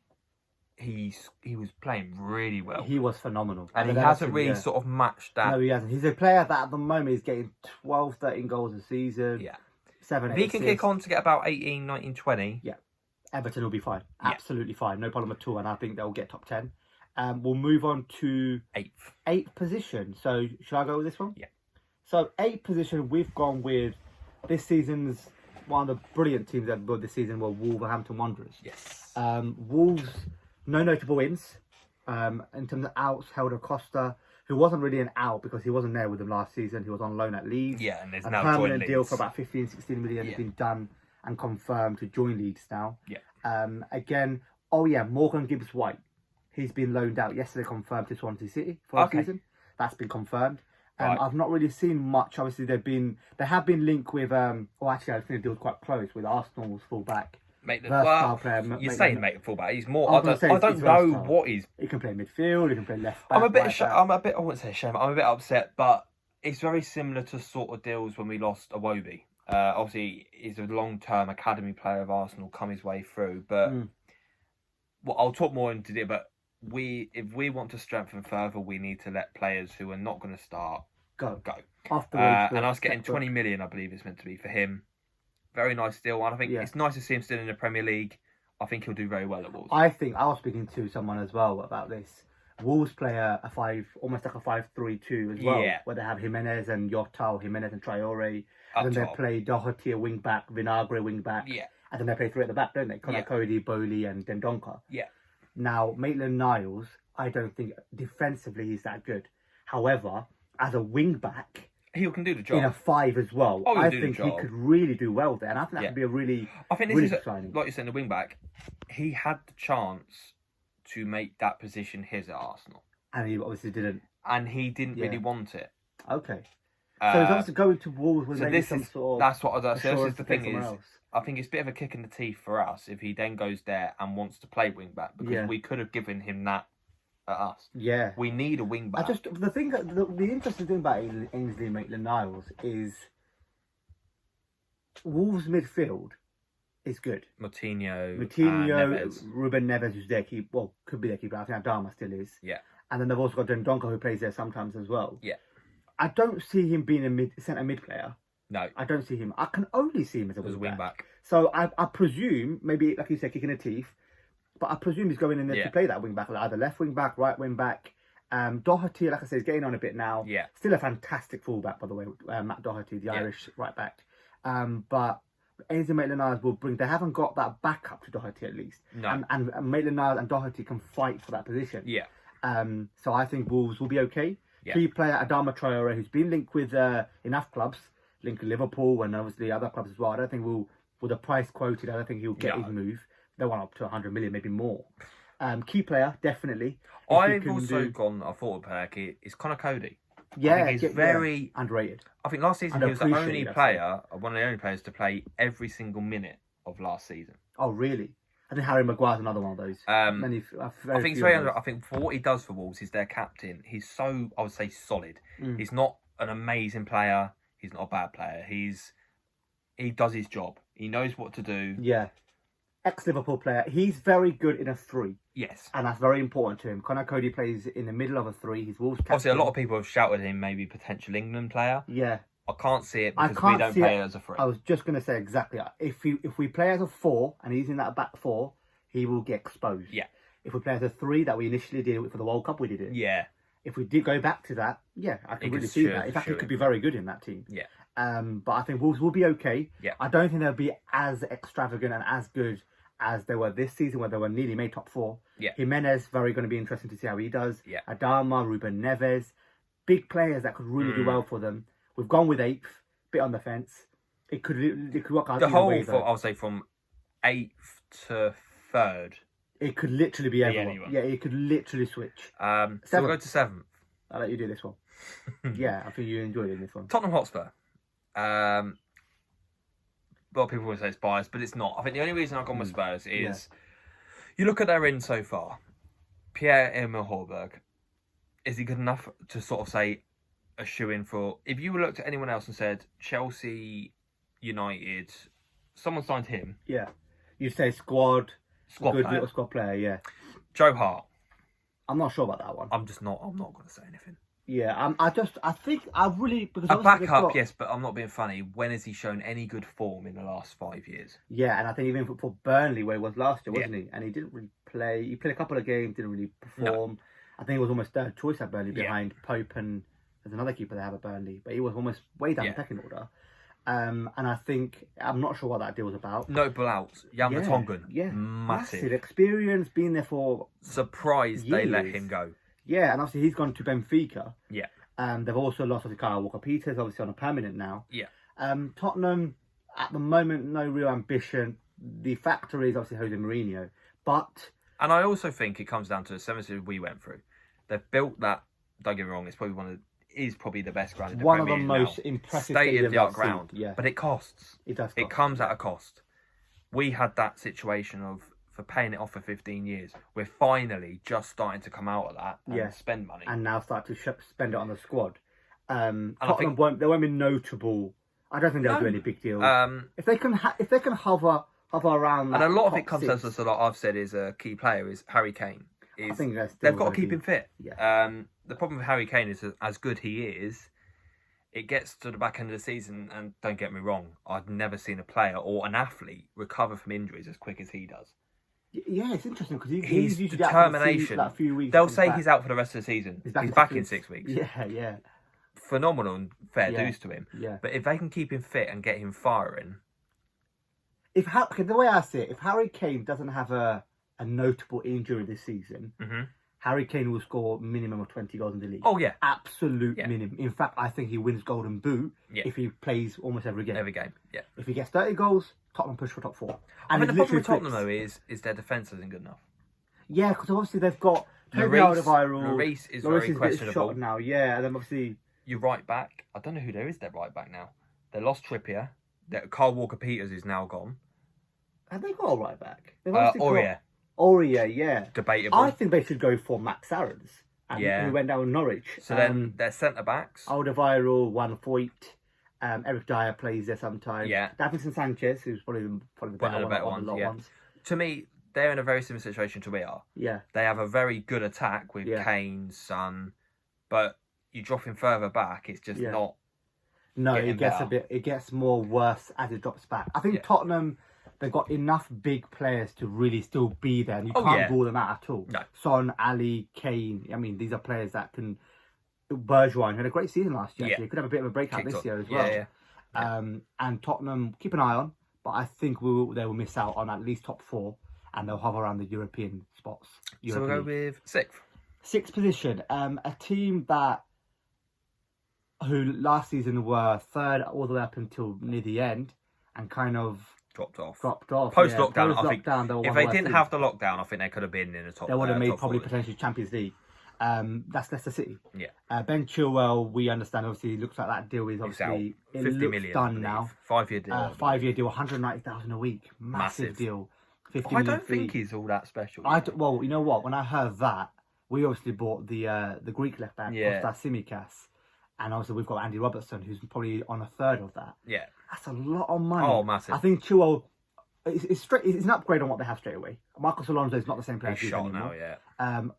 [SPEAKER 1] he was playing really well.
[SPEAKER 2] He was phenomenal.
[SPEAKER 1] And he hasn't really sort of matched that.
[SPEAKER 2] No, he hasn't. He's a player that at the moment is getting 12, 13 goals a season.
[SPEAKER 1] Yeah.
[SPEAKER 2] 7, 8
[SPEAKER 1] If he can kick on to get about 18, 19, 20.
[SPEAKER 2] Yeah. Everton will be fine. Absolutely fine. No problem at all. And I think they'll get top 10. We'll move on to 8th position. So, should I go with this one?
[SPEAKER 1] Yeah. So,
[SPEAKER 2] 8th position, we've gone with this season's one of the brilliant teams that were this season were Wolverhampton Wanderers.
[SPEAKER 1] Yes.
[SPEAKER 2] Wolves, no notable wins. In terms of outs, Helder Costa, who wasn't really an out because he wasn't there with them last season. He was on loan at Leeds.
[SPEAKER 1] Yeah, and there's
[SPEAKER 2] a
[SPEAKER 1] now
[SPEAKER 2] permanent deal for about 15, 16 million has been done and confirmed to join Leeds now.
[SPEAKER 1] Yeah.
[SPEAKER 2] Again, Morgan Gibbs-White. He's been loaned out yesterday, confirmed to Swansea City for a season. That's been confirmed. I've not really seen much. Obviously, they have been linked with. I think the deal's quite close with Arsenal's fullback Versatile
[SPEAKER 1] well,
[SPEAKER 2] player.
[SPEAKER 1] you're saying Maitland fullback. He's more.
[SPEAKER 2] I
[SPEAKER 1] I
[SPEAKER 2] was gonna
[SPEAKER 1] don't.
[SPEAKER 2] say
[SPEAKER 1] I
[SPEAKER 2] he's
[SPEAKER 1] don't know
[SPEAKER 2] versatile.
[SPEAKER 1] what he's.
[SPEAKER 2] He can play midfield. He can play left back.
[SPEAKER 1] I'm a bit.
[SPEAKER 2] right back.
[SPEAKER 1] I'm a bit. I wouldn't say ashamed. I'm a bit upset, but it's very similar to sort of deals when we lost Iwobi. Obviously, he's a long-term academy player of Arsenal, come his way through. But well, I'll talk more into it. But if we want to strengthen further, we need to let players who are not going to start go. And us getting 20 million, I believe it's meant to be for him. Very nice deal, and I think it's nice to see him still in the Premier League. I think he'll do very well at Wolves.
[SPEAKER 2] I think I was speaking to someone as well about this. Wolves play a 5-3-2 as well, where they have Jimenez and Yottal, Jimenez and Traore. And then they play Doherty a wing back, Vinagre wing back. Yeah. And then they play three at the back, don't they? Connor Cody, Bowley, and Dendoncker. Yeah. Now, Maitland-Niles, I don't think defensively he's that good. However, as a wing back,
[SPEAKER 1] he can do the job.
[SPEAKER 2] In a 5 as well. I think he could really do well there. And I think that could be a really this is signing.
[SPEAKER 1] Like you said, the wing back, he had the chance to make that position his at Arsenal.
[SPEAKER 2] And he obviously didn't.
[SPEAKER 1] And he didn't really want it.
[SPEAKER 2] Okay. So he's obviously going to Wolves with maybe some sort of...
[SPEAKER 1] That's what I was. So this is the thing is, I think it's a bit of a kick in the teeth for us if he then goes there and wants to play wing back, because we could have given him that at us. Yeah. We need a wing back.
[SPEAKER 2] The interesting thing about Ainsley Maitland-Niles is Wolves midfield is good.
[SPEAKER 1] Moutinho,
[SPEAKER 2] Neves. Ruben Neves, who's their keeper. Well, could be their keeper. I think Adama still is. Yeah. And then they've also got Dendoncker, who plays there sometimes as well. Yeah. I don't see him being a centre mid player. No. I don't see him. I can only see him as a wing back. So I presume, maybe, like you said, kicking the teeth, but I presume he's going in there to play that wing back, like either left wing back, right wing back. Doherty, like I said, is getting on a bit now. Yeah. Still a fantastic fullback, by the way, Matt Doherty, the Irish right back. But Ainsley Maitland-Niles will bring... They haven't got that backup to Doherty, at least. No. And Maitland-Niles and Doherty can fight for that position. Yeah. So I think Wolves will be okay. Yeah. Key player Adama Traore, who's been linked with enough clubs, linked with Liverpool and obviously other clubs as well. I don't think with the price quoted, I don't think he'll get his move. They want up to 100 million, maybe more. Key player, definitely.
[SPEAKER 1] I've also gone, I thought of it's Connor Cody. Yeah, I think he's very
[SPEAKER 2] underrated.
[SPEAKER 1] I think last season he was the only player, one of the only players to play every single minute of last season.
[SPEAKER 2] Oh, really? I think Harry Maguire's another one of those.
[SPEAKER 1] I think he's very under. I think for what he does for Wolves, he's their captain. He's so, I would say, solid. He's not an amazing player. He's not a bad player. He does his job. He knows what to do. Yeah.
[SPEAKER 2] Ex-Liverpool player. He's very good in a 3.
[SPEAKER 1] Yes.
[SPEAKER 2] And that's very important to him. Connor Cody plays in the middle of a 3. He's Wolves captain.
[SPEAKER 1] Obviously, a lot of people have shouted him maybe potential England player. Yeah. I can't see it because we don't play as a 3.
[SPEAKER 2] I was just going to say exactly. If we play as a 4 and he's in that back 4, he will get exposed. Yeah. If we play as a 3 that we initially did for the World Cup, we did it. Yeah. If we did go back to that, I can really see that. In fact, he could be very good in that team. Yeah. But I think Wolves will be okay. Yeah. I don't think they'll be as extravagant and as good as they were this season, where they were nearly made top 4. Yeah. Jimenez, very going to be interesting to see how he does. Yeah. Adama, Ruben Neves, big players that could really do well for them. We've gone with 8th, bit on the fence. It could work out.
[SPEAKER 1] The whole, I'll say, from 8th to 3rd.
[SPEAKER 2] It could literally be anyone. Yeah, it could literally switch.
[SPEAKER 1] So we'll go to 7th.
[SPEAKER 2] I'll let you do this one. Yeah, I think you enjoyed it in this one.
[SPEAKER 1] Tottenham Hotspur. Well, people will say it's biased, but it's not. I think the only reason I've gone with Spurs is you look at their in so far. Pierre-Emile Højbjerg, is he good enough to sort of say a shoe-in for... If you looked at anyone else and said Chelsea, United, someone signed him.
[SPEAKER 2] Yeah. You'd say squad good
[SPEAKER 1] player.
[SPEAKER 2] Squad player, yeah.
[SPEAKER 1] Joe Hart.
[SPEAKER 2] I'm not sure about that one.
[SPEAKER 1] I'm not going to say anything.
[SPEAKER 2] Yeah, I think I really...
[SPEAKER 1] Because a backup, yes, but I'm not being funny. When has he shown any good form in the last 5 years?
[SPEAKER 2] Yeah, and I think even for Burnley, where he was last year, wasn't he? And he didn't really play. He played a couple of games, didn't really perform. No. I think he was almost 3rd choice at Burnley behind Pope, and there's another keeper they have at Burnley. But he was almost way down the pecking order. And I think, I'm not sure what that deal was about.
[SPEAKER 1] Notable out, Jan Vertonghen.
[SPEAKER 2] Yeah,
[SPEAKER 1] massive
[SPEAKER 2] experience, been there for
[SPEAKER 1] surprised years. They let him go.
[SPEAKER 2] Yeah, and obviously he's gone to Benfica. Yeah. They've also lost Kyle Walker-Peters, obviously on a permanent now. Yeah. Tottenham, at the moment, no real ambition. The factor is obviously Jose Mourinho. But...
[SPEAKER 1] And I also think it comes down to the 7 series we went through. They've built that, don't get me wrong, it's probably the best ground in the
[SPEAKER 2] One
[SPEAKER 1] Premier
[SPEAKER 2] of the most impressive
[SPEAKER 1] state-of-the-art ground.
[SPEAKER 2] Yeah.
[SPEAKER 1] But it costs.
[SPEAKER 2] It does cost.
[SPEAKER 1] It comes at a cost. we had that situation of for paying it off for 15 years. We're finally just starting to come out of that and spend money.
[SPEAKER 2] And now start to spend it on the squad. Tottenham
[SPEAKER 1] I think,
[SPEAKER 2] they won't be notable. I don't think they'll do any big deals. If they can hover around that,
[SPEAKER 1] and a lot of it
[SPEAKER 2] top
[SPEAKER 1] comes as a lot I've said is a key player is Harry Kane.
[SPEAKER 2] I think
[SPEAKER 1] They've got to keep him fit.
[SPEAKER 2] Yeah.
[SPEAKER 1] The problem with Harry Kane is as good he is, it gets to the back end of the season, and don't get me wrong, I've never seen a player or an athlete recover from injuries as quick as he does.
[SPEAKER 2] Yeah, it's interesting because
[SPEAKER 1] his determination.
[SPEAKER 2] That few weeks
[SPEAKER 1] they'll say he's out for the rest of the season. He's back in 6 weeks.
[SPEAKER 2] Yeah.
[SPEAKER 1] Phenomenal and fair dues to him.
[SPEAKER 2] Yeah.
[SPEAKER 1] But if they can keep him fit and get him firing,
[SPEAKER 2] the way I see it, if Harry Kane doesn't have a notable injury this season, Harry Kane will score a minimum of 20 goals in the league.
[SPEAKER 1] Oh, yeah.
[SPEAKER 2] Absolute minimum. In fact, I think he wins Golden Boot if he plays almost every game.
[SPEAKER 1] Every game, yeah.
[SPEAKER 2] If he gets 30 goals, Tottenham push for top 4.
[SPEAKER 1] And the problem with Tottenham, though, is their defence isn't good enough.
[SPEAKER 2] Yeah, because obviously they've got
[SPEAKER 1] Lloris is very questionable.
[SPEAKER 2] Now, yeah. And then obviously...
[SPEAKER 1] Your right back, I don't know who there is their right back now. They lost Trippier. Carl Walker-Peters is now gone.
[SPEAKER 2] Have they got a right back?
[SPEAKER 1] Aurier,
[SPEAKER 2] yeah.
[SPEAKER 1] Debatable.
[SPEAKER 2] I think they should go for Max Aarons. Who went down with Norwich.
[SPEAKER 1] So then their centre-backs.
[SPEAKER 2] Alderweireld, Van Foyt, Eric Dyer plays there sometimes.
[SPEAKER 1] Yeah.
[SPEAKER 2] Davinson Sanchez, who's probably the better ones.
[SPEAKER 1] To me, they're in a very similar situation to we are.
[SPEAKER 2] Yeah.
[SPEAKER 1] They have a very good attack with Kane, Son, but you drop him further back, it's just not.
[SPEAKER 2] No, it gets more worse as it drops back. I think Tottenham, they've got enough big players to really still be there, and you can't rule them out at all.
[SPEAKER 1] No.
[SPEAKER 2] Son, Ali, Kane. I mean, these are players that can. Bergwijn had a great season last year. He could have a bit of a breakout this year as well. And Tottenham, keep an eye on, but I think they will miss out on at least top 4, and they'll hover around the European spots.
[SPEAKER 1] So we'll go with 6th.
[SPEAKER 2] 6th position. A team who last season were 3rd all the way up until near the end, and kind of
[SPEAKER 1] dropped off.
[SPEAKER 2] Post-lockdown,
[SPEAKER 1] I think. If they didn't have the lockdown, I think they could have been in the top.
[SPEAKER 2] They would have made probably
[SPEAKER 1] 40.
[SPEAKER 2] Potentially Champions League. That's Leicester City.
[SPEAKER 1] Yeah.
[SPEAKER 2] Ben Chilwell, we understand. Obviously, looks like that deal is obviously
[SPEAKER 1] 50 million
[SPEAKER 2] done now.
[SPEAKER 1] 5-year deal.
[SPEAKER 2] 5-year deal, 190,000 a week, massive deal. 50
[SPEAKER 1] I don't think he's all that special.
[SPEAKER 2] Well, you know what? When I heard that, we obviously bought the Greek left back, Kostas Tsimikas. And obviously we've got Andy Robertson, who's probably on 1/3 of that.
[SPEAKER 1] Yeah.
[SPEAKER 2] That's a lot of money.
[SPEAKER 1] Oh, massive.
[SPEAKER 2] I think Chilwell, it's an upgrade on what they have straight away. Marcos Alonso is not the same player
[SPEAKER 1] he's shot now,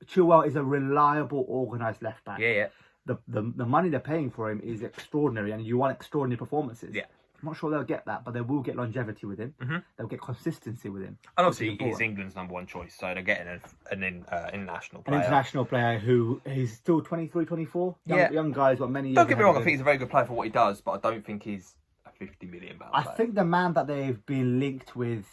[SPEAKER 2] Chilwell is a reliable, organised left back.
[SPEAKER 1] Yeah.
[SPEAKER 2] The money they're paying for him is extraordinary, and you want extraordinary performances.
[SPEAKER 1] Yeah.
[SPEAKER 2] I'm not sure they'll get that, but they will get longevity with him. They'll get consistency with him.
[SPEAKER 1] And obviously, he's England's #1 choice, so they're getting an international player.
[SPEAKER 2] An international player who he's still 23, 24. Young guys, got many years.
[SPEAKER 1] Don't get me wrong, I think he's a very good player for what he does, but I don't think he's a £50 million player.
[SPEAKER 2] I think the man that they've been linked with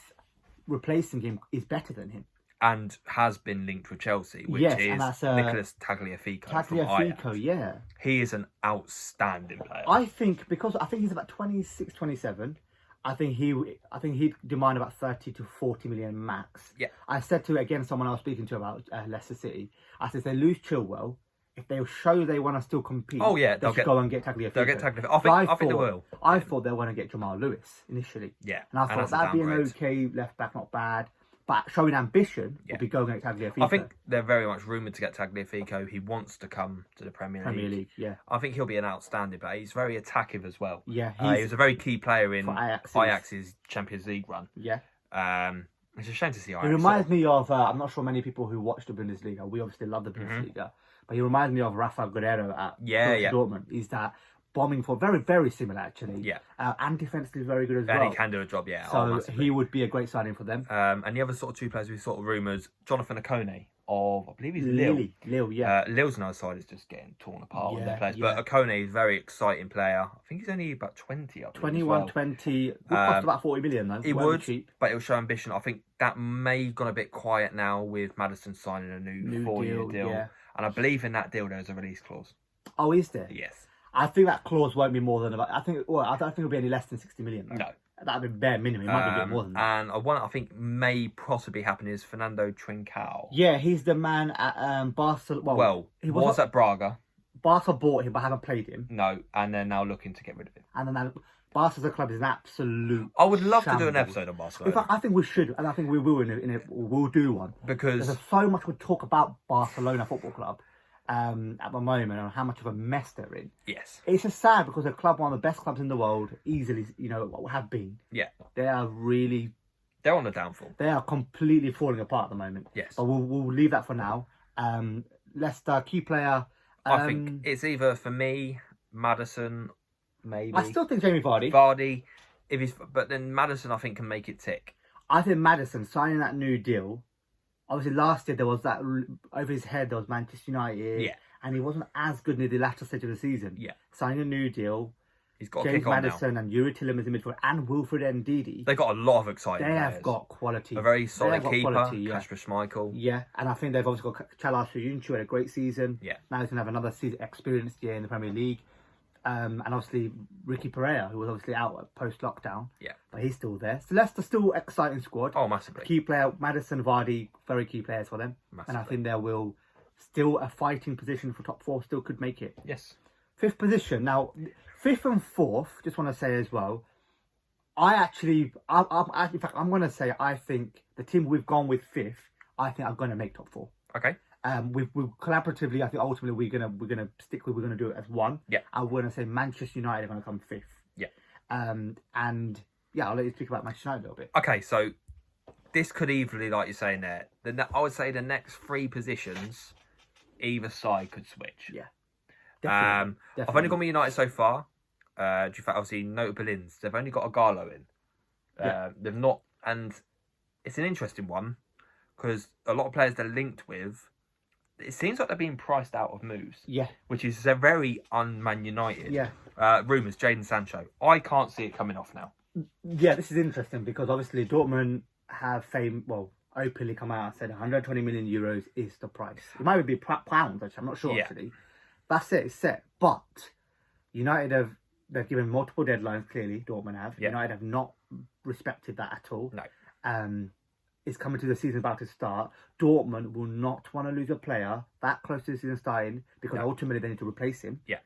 [SPEAKER 2] replacing him is better than him.
[SPEAKER 1] And has been linked with Chelsea, which is Nicolas Tagliafico from Ajax.
[SPEAKER 2] Yeah.
[SPEAKER 1] He is an outstanding player.
[SPEAKER 2] I think he's about 26, 27. I think he'd demand about 30 to 40 million max.
[SPEAKER 1] Yeah.
[SPEAKER 2] I said to someone I was speaking to about Leicester City, I said if they lose Chilwell, if they show they want to still compete, they'll go and get Tagliafico.
[SPEAKER 1] They'll get Tagliafico. I think they will.
[SPEAKER 2] I thought they want to get Jamal Lewis initially.
[SPEAKER 1] Yeah.
[SPEAKER 2] And I thought that'd be an okay left back, not bad. But showing ambition would be going at Tagliafico.
[SPEAKER 1] I think they're very much rumoured to get Tagliafico. He wants to come to the Premier League.
[SPEAKER 2] Yeah.
[SPEAKER 1] I think he'll be an outstanding player. He's very attackive as well.
[SPEAKER 2] Yeah.
[SPEAKER 1] He was a very key player in
[SPEAKER 2] Ajax's
[SPEAKER 1] Champions League run.
[SPEAKER 2] Yeah.
[SPEAKER 1] It's a shame to see Ajax.
[SPEAKER 2] He reminds me of, I'm not sure many people who watch the Bundesliga, we obviously love the Bundesliga, but he reminds me of Rafa Guerrero at Dortmund. He's that bombing for very, very similar actually.
[SPEAKER 1] Yeah.
[SPEAKER 2] And defensively very good as well.
[SPEAKER 1] And he can do a job,
[SPEAKER 2] So he would be a great signing for them.
[SPEAKER 1] And the other sort of two players we sort of rumours, Jonathan Okone of, I believe he's Lille.
[SPEAKER 2] Lille, yeah.
[SPEAKER 1] Lille's another side is just getting torn apart with their players. But Okone is a very exciting player. I think he's only about 20.
[SPEAKER 2] 21, 20. Would cost about 40 million though.
[SPEAKER 1] He would, but it'll show ambition. I think that may have gone a bit quiet now with Maddison signing a new 4-year deal. Yeah. And I believe in that deal there's a release clause.
[SPEAKER 2] Oh, is there?
[SPEAKER 1] Yes.
[SPEAKER 2] I think that clause won't be more than about. I don't think it'll be any less than 60 million. Though.
[SPEAKER 1] No,
[SPEAKER 2] that'd be bare minimum. It might be a bit more than that.
[SPEAKER 1] And one I think may possibly happen is Fernando Trincao.
[SPEAKER 2] Yeah, he's the man at Barcelona.
[SPEAKER 1] Well, he was at Braga.
[SPEAKER 2] Barca bought him, but haven't played him.
[SPEAKER 1] No, and they're now looking to get rid of him.
[SPEAKER 2] And then Barca as a club is an absolute.
[SPEAKER 1] I would love to do an
[SPEAKER 2] shambles.
[SPEAKER 1] episode on
[SPEAKER 2] In
[SPEAKER 1] Barcelona.
[SPEAKER 2] fact, I think we should, and I think we will. We'll do one
[SPEAKER 1] Because
[SPEAKER 2] there's so much we talk about Barcelona Football Club at the moment and how much of a mess they're in.
[SPEAKER 1] yes,
[SPEAKER 2] It's just sad because they're one of the best clubs in the world, easily, have been.
[SPEAKER 1] yeah,
[SPEAKER 2] They are really,
[SPEAKER 1] they're on the downfall.
[SPEAKER 2] they are completely falling apart at the moment.
[SPEAKER 1] Yes.
[SPEAKER 2] But we'll leave that for now. Leicester, key player.
[SPEAKER 1] I think it's either for me, Maddison, maybe.
[SPEAKER 2] I still think Jamie Vardy.
[SPEAKER 1] Vardy, but then Maddison, I think, can make it tick.
[SPEAKER 2] I think Maddison signing that new deal. Obviously, last year there was that over his head. There was Manchester United,
[SPEAKER 1] Yeah.
[SPEAKER 2] and he wasn't as good near the latter stage of the season.
[SPEAKER 1] Yeah.
[SPEAKER 2] Signing a new deal.
[SPEAKER 1] He's got to
[SPEAKER 2] James
[SPEAKER 1] kick on now.
[SPEAKER 2] Madison and Yuri Tillemans in midfield, and Wilfred Ndidi.
[SPEAKER 1] They got a lot of exciting
[SPEAKER 2] They
[SPEAKER 1] players.
[SPEAKER 2] have got quality.
[SPEAKER 1] A very
[SPEAKER 2] They
[SPEAKER 1] solid
[SPEAKER 2] have got
[SPEAKER 1] keeper,
[SPEAKER 2] quality, yeah.
[SPEAKER 1] Kasper Schmeichel.
[SPEAKER 2] Yeah, and I think they've obviously got Charlie Adil, who had a great season.
[SPEAKER 1] Yeah.
[SPEAKER 2] Now he's going to have another season experienced year in the Premier League. And obviously Ricky Pereira, who was obviously out post-lockdown.
[SPEAKER 1] Yeah.
[SPEAKER 2] But he's still there. So Leicester still exciting squad.
[SPEAKER 1] Oh, massively.
[SPEAKER 2] Key player, Maddison, Vardy, very key players for them.
[SPEAKER 1] Massively.
[SPEAKER 2] And I think there will still a fighting position for top four, still could make it.
[SPEAKER 1] Yes.
[SPEAKER 2] Fifth position. Now, fifth and fourth, just want to say as well, in fact, I'm going to say I think the team we've gone with fifth, I think are going to make top four.
[SPEAKER 1] Okay.
[SPEAKER 2] We've collaboratively, I think ultimately we're gonna stick with, we're gonna do it as one.
[SPEAKER 1] Yeah.
[SPEAKER 2] I'm gonna say Manchester United are gonna come fifth.
[SPEAKER 1] Yeah.
[SPEAKER 2] And yeah, I'll let you speak about Manchester United a little bit.
[SPEAKER 1] Okay, so this could easily, like you're saying there, I would say the next three positions, either side could switch.
[SPEAKER 2] Yeah.
[SPEAKER 1] I've
[SPEAKER 2] Definitely.
[SPEAKER 1] only gone with United so far. Obviously, notable ins. They've only got a Garlo in.
[SPEAKER 2] Yeah.
[SPEAKER 1] They've not, and it's an interesting one because a lot of players they're linked with. It seems like they're being priced out of moves.
[SPEAKER 2] Yeah.
[SPEAKER 1] Which is very un-Man United.
[SPEAKER 2] Yeah.
[SPEAKER 1] Rumours, Jadon Sancho. I can't see it coming off now.
[SPEAKER 2] Yeah, this is interesting because obviously Dortmund have openly come out and said 120 million euros is the price. It might be pounds, actually. I'm not sure,
[SPEAKER 1] Yeah.
[SPEAKER 2] actually. That's it, it's set. But United they've given multiple deadlines, clearly, Dortmund have.
[SPEAKER 1] Yeah.
[SPEAKER 2] United have not respected that at all.
[SPEAKER 1] No.
[SPEAKER 2] It's coming to the season about to start. Dortmund will not want to lose a player that close to the season starting because ultimately they need to replace him.
[SPEAKER 1] Yeah.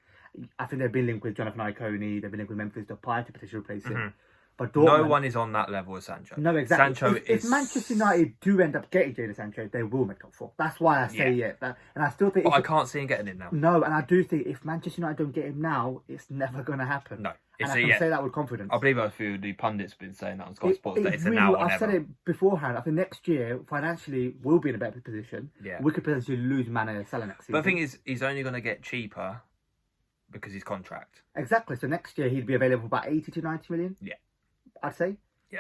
[SPEAKER 2] I think they've been linked with Jonathan Iconi, they've been linked with Memphis Depay to potentially replace him.
[SPEAKER 1] Mm-hmm.
[SPEAKER 2] But Dortmund,
[SPEAKER 1] No one is on that level as Sancho.
[SPEAKER 2] No, exactly.
[SPEAKER 1] Sancho
[SPEAKER 2] if Manchester United do end up getting Jadon Sancho, they will make top four. That's why I say and I still think.
[SPEAKER 1] But I can't see him getting in now.
[SPEAKER 2] No, and I do think if Manchester United don't get him now, it's never going to happen.
[SPEAKER 1] No,
[SPEAKER 2] and I can say that with confidence.
[SPEAKER 1] I believe a few of the pundits have been saying that on Sky Sports that it's a
[SPEAKER 2] really,
[SPEAKER 1] now or
[SPEAKER 2] I've
[SPEAKER 1] never.
[SPEAKER 2] said it beforehand. I think next year financially we'll be in a better position.
[SPEAKER 1] Yeah.
[SPEAKER 2] We could potentially lose Mane and Salah next season.
[SPEAKER 1] But the thing is, he's only going to get cheaper because his contract.
[SPEAKER 2] Exactly. So next year he'd be available for about 80 to 90 million.
[SPEAKER 1] Yeah.
[SPEAKER 2] I'd say.
[SPEAKER 1] Yeah.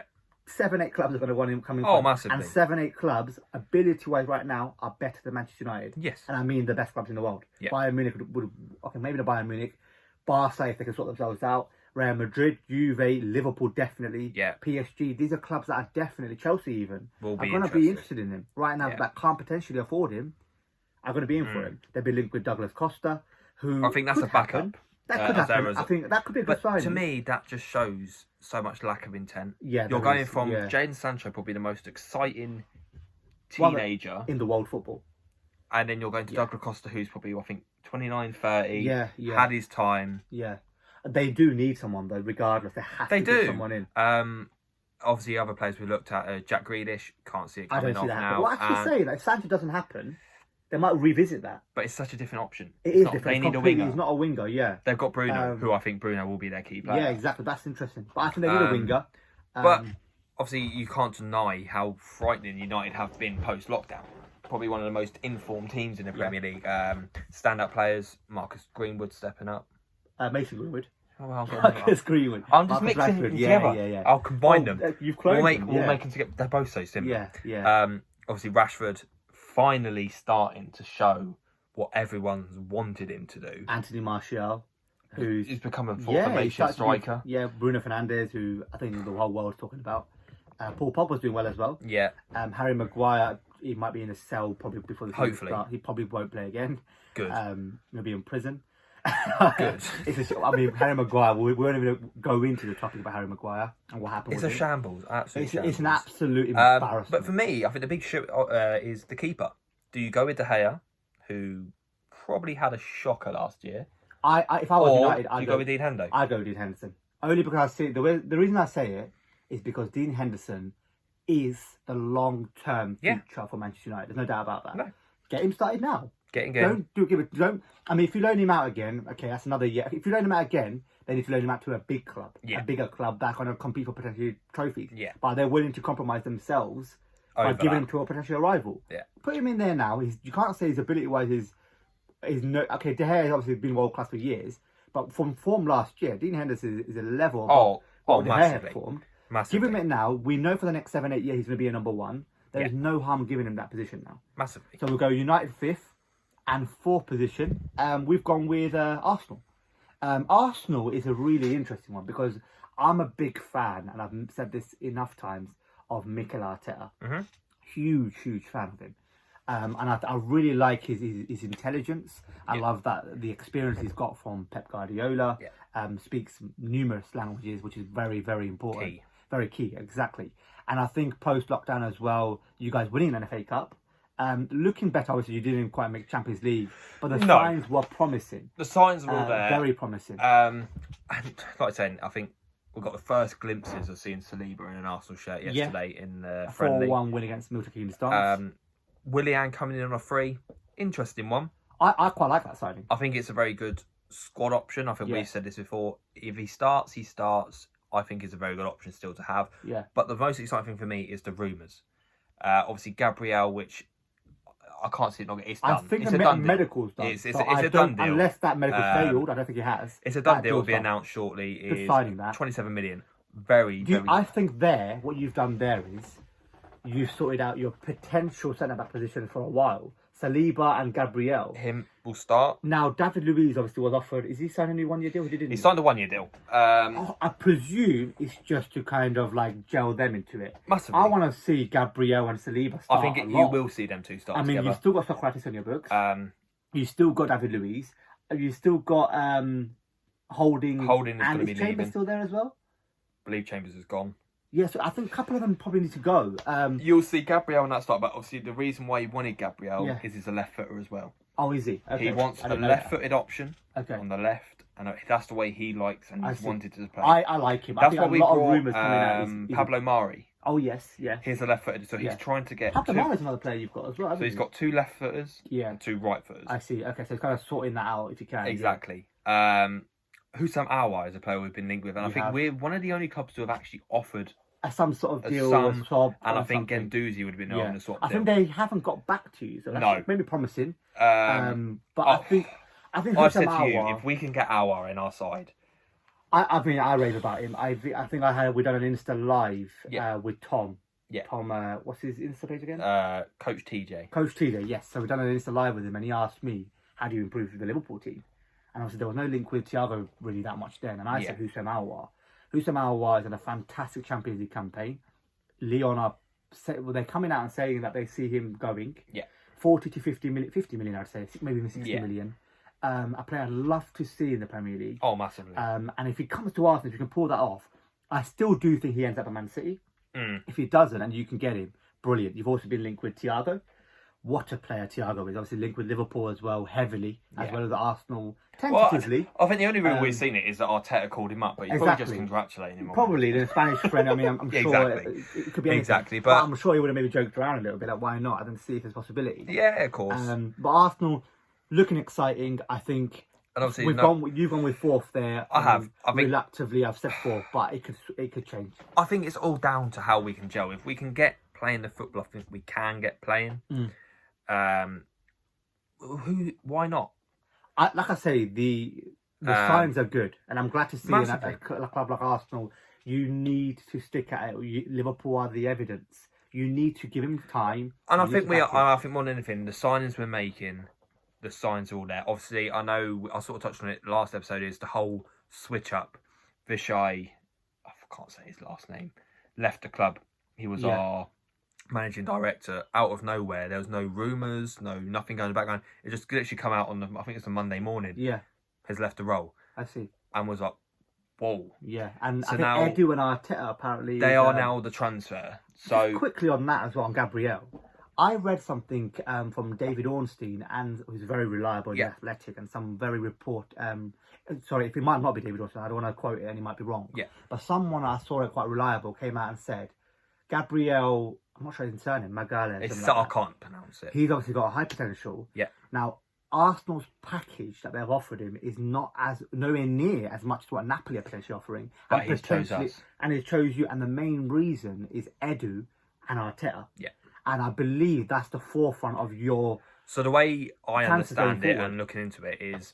[SPEAKER 2] 7-8 clubs are going to want him coming.
[SPEAKER 1] Oh, massively.
[SPEAKER 2] And 7-8 clubs, ability-wise, right now, are better than Manchester United.
[SPEAKER 1] Yes.
[SPEAKER 2] And I mean the best clubs in the world.
[SPEAKER 1] Yeah.
[SPEAKER 2] Bayern Munich would okay, maybe the Bayern Munich, Barca if they can sort themselves out. Real Madrid, Juve, Liverpool, definitely.
[SPEAKER 1] Yeah.
[SPEAKER 2] PSG. These are clubs that are definitely Chelsea even
[SPEAKER 1] Will
[SPEAKER 2] are
[SPEAKER 1] be
[SPEAKER 2] going to be interested in him right now.
[SPEAKER 1] Yeah.
[SPEAKER 2] That can't potentially afford him. Are going to be in for him. They'll be linked with Douglas Costa, who
[SPEAKER 1] I think that's
[SPEAKER 2] could
[SPEAKER 1] a backup.
[SPEAKER 2] happen. That could happen. I think that could be a good
[SPEAKER 1] But
[SPEAKER 2] sign.
[SPEAKER 1] to me, that just shows so much lack of intent.
[SPEAKER 2] Yeah,
[SPEAKER 1] You're
[SPEAKER 2] there
[SPEAKER 1] going
[SPEAKER 2] is,
[SPEAKER 1] from
[SPEAKER 2] yeah.
[SPEAKER 1] Jadon Sancho, probably the most exciting
[SPEAKER 2] Well,
[SPEAKER 1] teenager,
[SPEAKER 2] in the world football.
[SPEAKER 1] and then you're going to Douglas Costa, who's probably, I think, 29, 30,
[SPEAKER 2] Yeah.
[SPEAKER 1] had his time.
[SPEAKER 2] Yeah. They do need someone though, regardless. They have to get someone in.
[SPEAKER 1] Obviously, other players we looked at, Jack Grealish, can't see it
[SPEAKER 2] I
[SPEAKER 1] coming
[SPEAKER 2] don't see
[SPEAKER 1] off
[SPEAKER 2] that
[SPEAKER 1] now.
[SPEAKER 2] happen. Well, actually saying that if Sancho doesn't happen, they might revisit that.
[SPEAKER 1] But it's such a different option.
[SPEAKER 2] It is
[SPEAKER 1] not,
[SPEAKER 2] different.
[SPEAKER 1] They
[SPEAKER 2] It's
[SPEAKER 1] need a
[SPEAKER 2] completely-
[SPEAKER 1] winger.
[SPEAKER 2] He's not a winger, yeah.
[SPEAKER 1] They've got Bruno, who I think Bruno will be their key player.
[SPEAKER 2] Yeah, exactly. That's interesting. But I think they need a winger.
[SPEAKER 1] But obviously, you can't deny how frightening United have been post-lockdown. Probably one of the most informed teams in the Premier League. Standout players, Marcus Greenwood stepping up.
[SPEAKER 2] Mason Greenwood.
[SPEAKER 1] Oh, well,
[SPEAKER 2] Marcus Greenwood.
[SPEAKER 1] I'm just
[SPEAKER 2] Marcus
[SPEAKER 1] mixing
[SPEAKER 2] Rashford.
[SPEAKER 1] them together.
[SPEAKER 2] Yeah.
[SPEAKER 1] I'll combine them.
[SPEAKER 2] You've cloned them.
[SPEAKER 1] We'll make them together. They're both so similar.
[SPEAKER 2] Yeah.
[SPEAKER 1] Obviously, Rashford finally starting to show what everyone's wanted him to do.
[SPEAKER 2] Anthony Martial, who's
[SPEAKER 1] He's become a formation striker.
[SPEAKER 2] Bruno Fernandes, who I think the whole world's talking about. Paul Pogba's doing well as well.
[SPEAKER 1] Yeah.
[SPEAKER 2] Harry Maguire, he might be in a cell probably before the season
[SPEAKER 1] Hopefully.
[SPEAKER 2] starts. He probably won't play again.
[SPEAKER 1] Good.
[SPEAKER 2] He'll be in prison.
[SPEAKER 1] Good.
[SPEAKER 2] Harry Maguire, we won't even go into the topic about Harry Maguire and what happened
[SPEAKER 1] It's
[SPEAKER 2] with
[SPEAKER 1] a
[SPEAKER 2] him.
[SPEAKER 1] shambles. Absolutely.
[SPEAKER 2] It's an absolute embarrassment.
[SPEAKER 1] But for me, I think the big shoot is the keeper. Do you go with De Gea, who probably had a shocker last year?
[SPEAKER 2] If I was
[SPEAKER 1] or
[SPEAKER 2] United,
[SPEAKER 1] do you go with Dean Hendo?
[SPEAKER 2] I'd go with Dean Henderson. Only because I see the reason I say it is because Dean Henderson is the long-term future for Manchester United. There's no doubt about that. No. Get him started now.
[SPEAKER 1] Don't.
[SPEAKER 2] I mean, if you loan him out again, okay, that's another year. If you loan him out again, they need to loan him out to a big club, a bigger club that can compete for potential trophies.
[SPEAKER 1] Yeah.
[SPEAKER 2] But they're willing to compromise themselves by giving him to a potential rival.
[SPEAKER 1] Yeah.
[SPEAKER 2] Put him in there now. You can't say his ability-wise is no. Okay, De Gea has obviously been world class for years, but from form last year, Dean Henderson is a level of what De Gea had formed.
[SPEAKER 1] Massively.
[SPEAKER 2] Give him it now. We know for the next 7-8 years he's going to be a number one. There is no harm giving him that position now.
[SPEAKER 1] Massively.
[SPEAKER 2] So we'll go United 5th and 4th position. We've gone with Arsenal. Arsenal is a really interesting one because I'm a big fan, and I've said this enough times, of Mikel Arteta.
[SPEAKER 1] Mm-hmm.
[SPEAKER 2] Huge fan of him. And I really like his intelligence. I love that the experience he's got from Pep Guardiola. Speaks numerous languages, which is very, very important.
[SPEAKER 1] Key.
[SPEAKER 2] Very key, exactly. And I think post-lockdown as well, you guys winning an FA Cup, looking better. Obviously, you didn't quite make Champions League, but the signs were promising.
[SPEAKER 1] The signs were all there.
[SPEAKER 2] Very promising.
[SPEAKER 1] And like I said, I think we got the first glimpses of seeing Saliba in an Arsenal shirt yesterday in the friendly.
[SPEAKER 2] 4-1 win against Milton Keynes Dons.
[SPEAKER 1] Willian coming in on a free. Interesting one.
[SPEAKER 2] I quite like that signing.
[SPEAKER 1] I think it's a very good squad option. I think we've said this before. If he starts, he starts. I think it's a very good option still to have.
[SPEAKER 2] Yeah.
[SPEAKER 1] But the most exciting thing for me is the rumours. Obviously, Gabriel, which I can't see it not. It's done.
[SPEAKER 2] I think
[SPEAKER 1] it's
[SPEAKER 2] the medical's done.
[SPEAKER 1] It's a done deal.
[SPEAKER 2] Unless that medical failed, I don't think it has.
[SPEAKER 1] It's a done deal. Will be announced shortly.
[SPEAKER 2] Good signing that.
[SPEAKER 1] 27 million. Very.
[SPEAKER 2] I think what you've done there is you've sorted out your potential centre-back position for a while. Saliba and Gabriel.
[SPEAKER 1] Him will start.
[SPEAKER 2] Now, David Luiz obviously was offered. Is he signing a new one-year deal?
[SPEAKER 1] He signed a one-year deal.
[SPEAKER 2] I presume it's just to kind of like gel them into it.
[SPEAKER 1] Massively.
[SPEAKER 2] I want to see Gabriel and Saliba start.
[SPEAKER 1] I think you will see them two start together.
[SPEAKER 2] You've still got Socrates on your books. You've still got David Luiz. You've still got Holding.
[SPEAKER 1] Holding is going to be
[SPEAKER 2] Chambers
[SPEAKER 1] leaving.
[SPEAKER 2] Still there as well?
[SPEAKER 1] I believe Chambers is gone.
[SPEAKER 2] Yeah, so I think a couple of them probably need to go.
[SPEAKER 1] You'll see Gabriel in that start, but obviously the reason why he wanted Gabriel is he's a left footer as well.
[SPEAKER 2] Oh, is he? Okay.
[SPEAKER 1] He wants a left-footed option on the left, and that's the way he likes and he's wanted to play.
[SPEAKER 2] I like him.
[SPEAKER 1] That's
[SPEAKER 2] why
[SPEAKER 1] we brought Pablo Mari.
[SPEAKER 2] Oh, yes.
[SPEAKER 1] He's a left-footed, so he's trying to get...
[SPEAKER 2] Pablo Mari's another player you've got as well,
[SPEAKER 1] So he's got 2 left-footers and 2 right-footers.
[SPEAKER 2] I see. Okay, so he's kind of sorting that out if you can.
[SPEAKER 1] Exactly. Hussam Aouar is a player we've been linked with, and I think we're one of the only clubs to have actually offered
[SPEAKER 2] some sort of deal,
[SPEAKER 1] and
[SPEAKER 2] I
[SPEAKER 1] think Guendouzi would have been on the swap deal.
[SPEAKER 2] I think they haven't got back to you, so that's maybe promising. But I think
[SPEAKER 1] I've said to you, if we can get Aouar in our side,
[SPEAKER 2] I mean, I rave about him. I think we done an Insta live with Tom.
[SPEAKER 1] Yeah.
[SPEAKER 2] Tom, what's his Insta page again?
[SPEAKER 1] Coach TJ.
[SPEAKER 2] Coach TJ, yes. So we done an Insta live with him, and he asked me, "How do you improve the Liverpool team?" And obviously there was no link with Thiago really that much then, and I said Hussam Aouar. Hussam Aouar is in a fantastic Champions League campaign. Lyon they're coming out and saying that they see him going. 40 to 50 million, I'd say, maybe even 60 million. A player I'd love to see in the Premier League.
[SPEAKER 1] Oh, massively.
[SPEAKER 2] And if he comes to Arsenal, if you can pull that off, I still do think he ends up at Man City. If he doesn't and you can get him, brilliant. You've also been linked with Thiago. What a player Thiago is. Obviously linked with Liverpool as well, heavily, as well as Arsenal, tentatively.
[SPEAKER 1] Well, I think the only reason we've seen it is that Arteta called him up, but you're probably just congratulating him.
[SPEAKER 2] Probably the Spanish friend. I mean, I'm sure it could be anything.
[SPEAKER 1] Exactly,
[SPEAKER 2] but I'm sure he would have maybe joked around a little bit, like, why not? I didn't see if there's possibility.
[SPEAKER 1] Yeah, of course.
[SPEAKER 2] But Arsenal, looking exciting, I think.
[SPEAKER 1] And obviously,
[SPEAKER 2] you've gone with 4th there.
[SPEAKER 1] I have. I think
[SPEAKER 2] reluctantly, I've said 4th, but it could change.
[SPEAKER 1] I think it's all down to how we can gel. If we can get playing the football, I think we can get playing. Why not?
[SPEAKER 2] Like I say, the signs are good, and I'm glad to see in a club like Arsenal. You need to stick at it. Liverpool are the evidence. You need to give him time.
[SPEAKER 1] And I think I think more than anything, the signings we're making, the signs are all there. Obviously, I know I sort of touched on it last episode. Is the whole switch up. Vishai, I can't say his last name, left the club. He was our managing director. Out of nowhere, there was no rumours, nothing going in the background. It just literally come out on I think it's a Monday morning. Has left the role.
[SPEAKER 2] I see.
[SPEAKER 1] And was like, whoa.
[SPEAKER 2] And so I think Edu and Arteta apparently
[SPEAKER 1] they are now the transfer. So
[SPEAKER 2] quickly on that as well, on Gabriel. I read something from David Ornstein, and who's very reliable in the Athletic, and some very report. Sorry, if it might not be David Ornstein, I don't want to quote it, and he might be wrong.
[SPEAKER 1] Yeah.
[SPEAKER 2] But someone I saw it quite reliable came out and said, Gabriel, I'm not sure his surname, Magalhaes.
[SPEAKER 1] I can't pronounce it.
[SPEAKER 2] He's obviously got a high potential.
[SPEAKER 1] Yeah.
[SPEAKER 2] Now, Arsenal's package that they've offered him is nowhere near as much as what Napoli are potentially offering.
[SPEAKER 1] But he's chose us.
[SPEAKER 2] And he chose you, and the main reason is Edu and Arteta.
[SPEAKER 1] Yeah.
[SPEAKER 2] And I believe that's the forefront of your...
[SPEAKER 1] So the way I understand it
[SPEAKER 2] forward.
[SPEAKER 1] and looking into it is,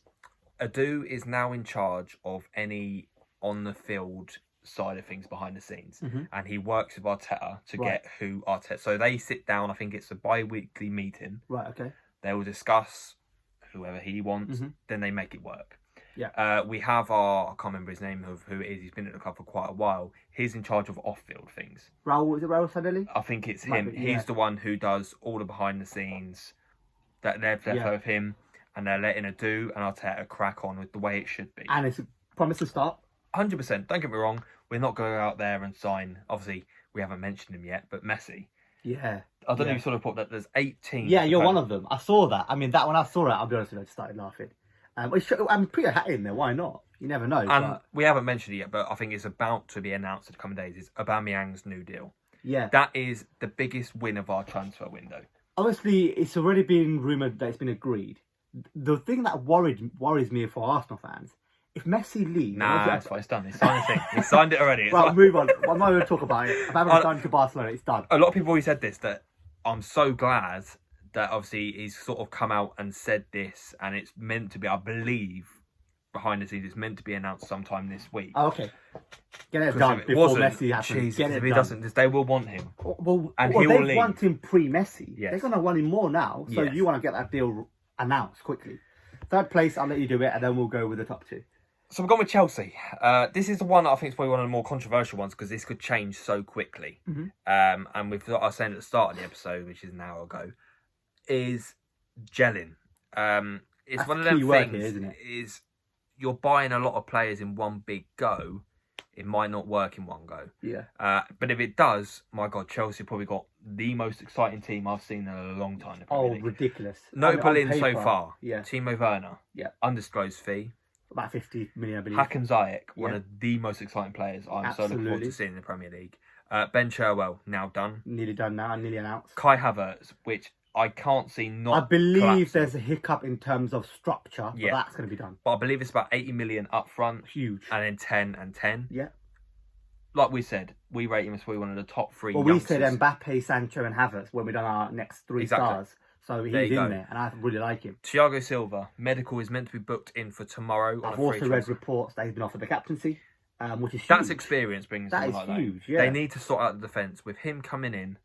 [SPEAKER 1] Edu is now in charge of any on-the-field side of things behind the scenes, and he works with Arteta to get who Arteta. So they sit down. I think it's a bi-weekly meeting.
[SPEAKER 2] Right. Okay.
[SPEAKER 1] They will discuss whoever he wants. Then they make it work.
[SPEAKER 2] Yeah.
[SPEAKER 1] We have I can't remember his name of who it is. He's been at the club for quite a while. He's in charge of off-field things.
[SPEAKER 2] Is it Raul Sadeli?
[SPEAKER 1] I think it's him. He's the one who does all the behind the scenes. That they're with him, and they're letting Edu and Arteta crack on with the way it should be.
[SPEAKER 2] And it's a promise to start.
[SPEAKER 1] 100%. Don't get me wrong. We're not going out there and sign. Obviously, we haven't mentioned him yet, but Messi.
[SPEAKER 2] Yeah.
[SPEAKER 1] I don't know if you sort of put that there's 18.
[SPEAKER 2] Yeah, you're one of them. I saw that. I mean, that when I saw it, I'll be honest with you, I just started laughing. I'm pretty hat in there. Why not? You never know.
[SPEAKER 1] And we haven't mentioned it yet, but I think it's about to be announced in the coming days. Is Aubameyang's new deal.
[SPEAKER 2] Yeah.
[SPEAKER 1] That is the biggest win of our transfer window.
[SPEAKER 2] Obviously, it's already been rumoured that it's been agreed. The thing that worries me for Arsenal fans, if Messi leaves...
[SPEAKER 1] Nah, that's fine. It's done. He signed the thing. He signed it already.
[SPEAKER 2] Right, move on. I'm not going to talk about it. If I haven't signed to Barcelona, it's done.
[SPEAKER 1] A lot of people always said this, that I'm so glad that obviously he's sort of come out and said this, and it's meant to be, I believe, behind the scenes, it's meant to be announced sometime this week.
[SPEAKER 2] Oh, okay. Get it done before Messi happens.
[SPEAKER 1] Jesus,
[SPEAKER 2] Get it
[SPEAKER 1] if he
[SPEAKER 2] done.
[SPEAKER 1] doesn't, they will want him.
[SPEAKER 2] Well,
[SPEAKER 1] and he will
[SPEAKER 2] they
[SPEAKER 1] leave.
[SPEAKER 2] want him pre-Messi.
[SPEAKER 1] Yes.
[SPEAKER 2] They're going to want him more now, so you want to get that deal announced quickly. Third place, I'll let you do it, and then we'll go with the top two.
[SPEAKER 1] So we've gone with Chelsea. This is the one that I think is probably one of the more controversial ones because this could change so quickly. And with what I was saying at the start of the episode, which is an hour ago, is gelling. It's
[SPEAKER 2] That's
[SPEAKER 1] one of them things,
[SPEAKER 2] here, isn't it?
[SPEAKER 1] is you're buying a lot of players in one big go. It might not work in one go.
[SPEAKER 2] Yeah.
[SPEAKER 1] But if it does, my God, Chelsea probably got the most exciting team I've seen in a long time.
[SPEAKER 2] Ridiculous.
[SPEAKER 1] Notable in so far.
[SPEAKER 2] Yeah.
[SPEAKER 1] Timo Werner.
[SPEAKER 2] Yeah.
[SPEAKER 1] Undisclosed fee.
[SPEAKER 2] About 50 million, I believe.
[SPEAKER 1] Hakim Ziyech, one of the most exciting players I'm so looking forward to seeing in the Premier League. Ben Chilwell, now done.
[SPEAKER 2] Nearly done now, nearly announced.
[SPEAKER 1] Kai Havertz, which I can't see not
[SPEAKER 2] I believe
[SPEAKER 1] collapsing.
[SPEAKER 2] there's a hiccup in terms of structure, but that's going to be done.
[SPEAKER 1] But I believe it's about 80 million up front.
[SPEAKER 2] Huge.
[SPEAKER 1] And then 10 and 10.
[SPEAKER 2] Yeah.
[SPEAKER 1] Like we said, we rate him as probably one of the top three
[SPEAKER 2] Well,
[SPEAKER 1] youngsters.
[SPEAKER 2] we said Mbappe, Sancho and Havertz when we done our next three stars. So he's in there, and I really like him.
[SPEAKER 1] Thiago Silva, medical is meant to be booked in for tomorrow.
[SPEAKER 2] I've also read reports that he's been offered the captaincy, which is huge.
[SPEAKER 1] That's experience bringing someone like that.
[SPEAKER 2] That is huge, yeah.
[SPEAKER 1] They need to sort out the defence. With him coming in,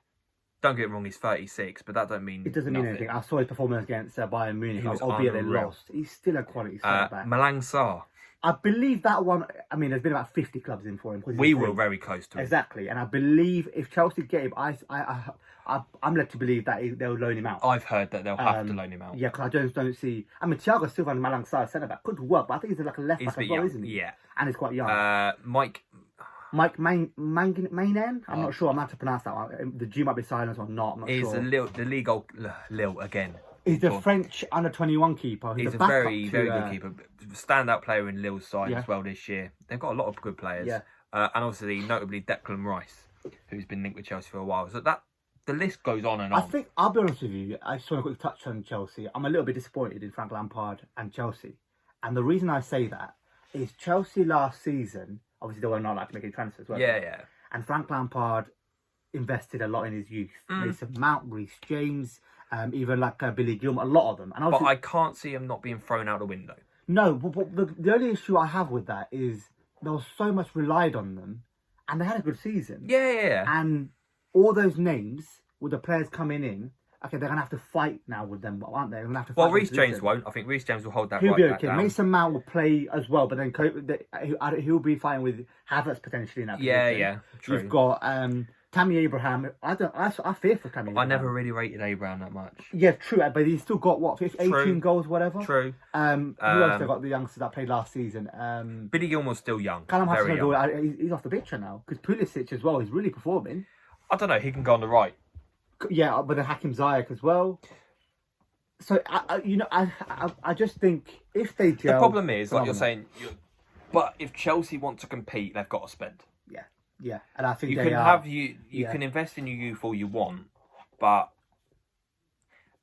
[SPEAKER 1] don't get me wrong, he's 36, but that don't mean
[SPEAKER 2] it doesn't mean anything. I saw his performance against Bayern Munich, albeit they lost. He's still a quality centre back.
[SPEAKER 1] Malang Sarr.
[SPEAKER 2] I believe that one, I mean, there's been about 50 clubs in for him.
[SPEAKER 1] We were very close to him.
[SPEAKER 2] Exactly. And I believe if Chelsea get him, I'm led to believe that they'll loan him out.
[SPEAKER 1] I've heard that they'll have to loan him out.
[SPEAKER 2] Yeah, because I don't see... I mean, Thiago Silva and Malang Sarr centre-back could work, but I think he's like a left-back as well, isn't he?
[SPEAKER 1] Yeah.
[SPEAKER 2] And he's quite young.
[SPEAKER 1] Mike
[SPEAKER 2] Mainan? I'm not sure. I'm going to have to pronounce that one. The G might be silenced or not. I'm not sure.
[SPEAKER 1] Is the league Lille again.
[SPEAKER 2] He's the French under-21 keeper.
[SPEAKER 1] He's a very, very good keeper. Standout player in Lille's side as well this year. They've got a lot of good players.
[SPEAKER 2] Yeah.
[SPEAKER 1] And obviously, notably, Declan Rice, who's been linked with Chelsea for a while. So the list goes on and on.
[SPEAKER 2] I think, I'll be honest with you, I just want to quickly touch on Chelsea. I'm a little bit disappointed in Frank Lampard and Chelsea. And the reason I say that is Chelsea last season, obviously they were not allowed to make any transfers, were they?
[SPEAKER 1] Yeah.
[SPEAKER 2] And Frank Lampard invested a lot in his youth. Mason Mount, Reece James, even like Billy Gilmore, a lot of them. And
[SPEAKER 1] but I can't see him not being thrown out the window.
[SPEAKER 2] No, but the only issue I have with that is there was so much relied on them, and they had a good season.
[SPEAKER 1] Yeah.
[SPEAKER 2] And all those names with the players coming in, okay, they're gonna have to fight now with them, aren't they? They're gonna have to fight.
[SPEAKER 1] Well, Reece James won't. I think Reece James will hold that.
[SPEAKER 2] He'll be
[SPEAKER 1] back
[SPEAKER 2] okay.
[SPEAKER 1] down.
[SPEAKER 2] Mason Mount will play as well, but then he'll be fighting with Havertz potentially in that position.
[SPEAKER 1] Yeah. True.
[SPEAKER 2] You've got Tammy Abraham. I fear for Tammy Abraham.
[SPEAKER 1] I never really rated Abraham that much.
[SPEAKER 2] Yeah, true, but he's still got what, 18 goals, whatever.
[SPEAKER 1] True.
[SPEAKER 2] Who else they got? The youngsters that played last season.
[SPEAKER 1] Billy Gilmore's still young.
[SPEAKER 2] Callum
[SPEAKER 1] very young.
[SPEAKER 2] He's off the picture now because Pulisic as well is really performing.
[SPEAKER 1] I don't know. He can go on the right.
[SPEAKER 2] Yeah, but then Hakim Ziyech as well. So I just think if they gel,
[SPEAKER 1] the problem is, like you're
[SPEAKER 2] phenomenal.
[SPEAKER 1] saying, but if Chelsea want to compete, they've got to spend.
[SPEAKER 2] Yeah, and I think
[SPEAKER 1] You
[SPEAKER 2] they
[SPEAKER 1] can
[SPEAKER 2] are.
[SPEAKER 1] have you can invest in your youth all you want, but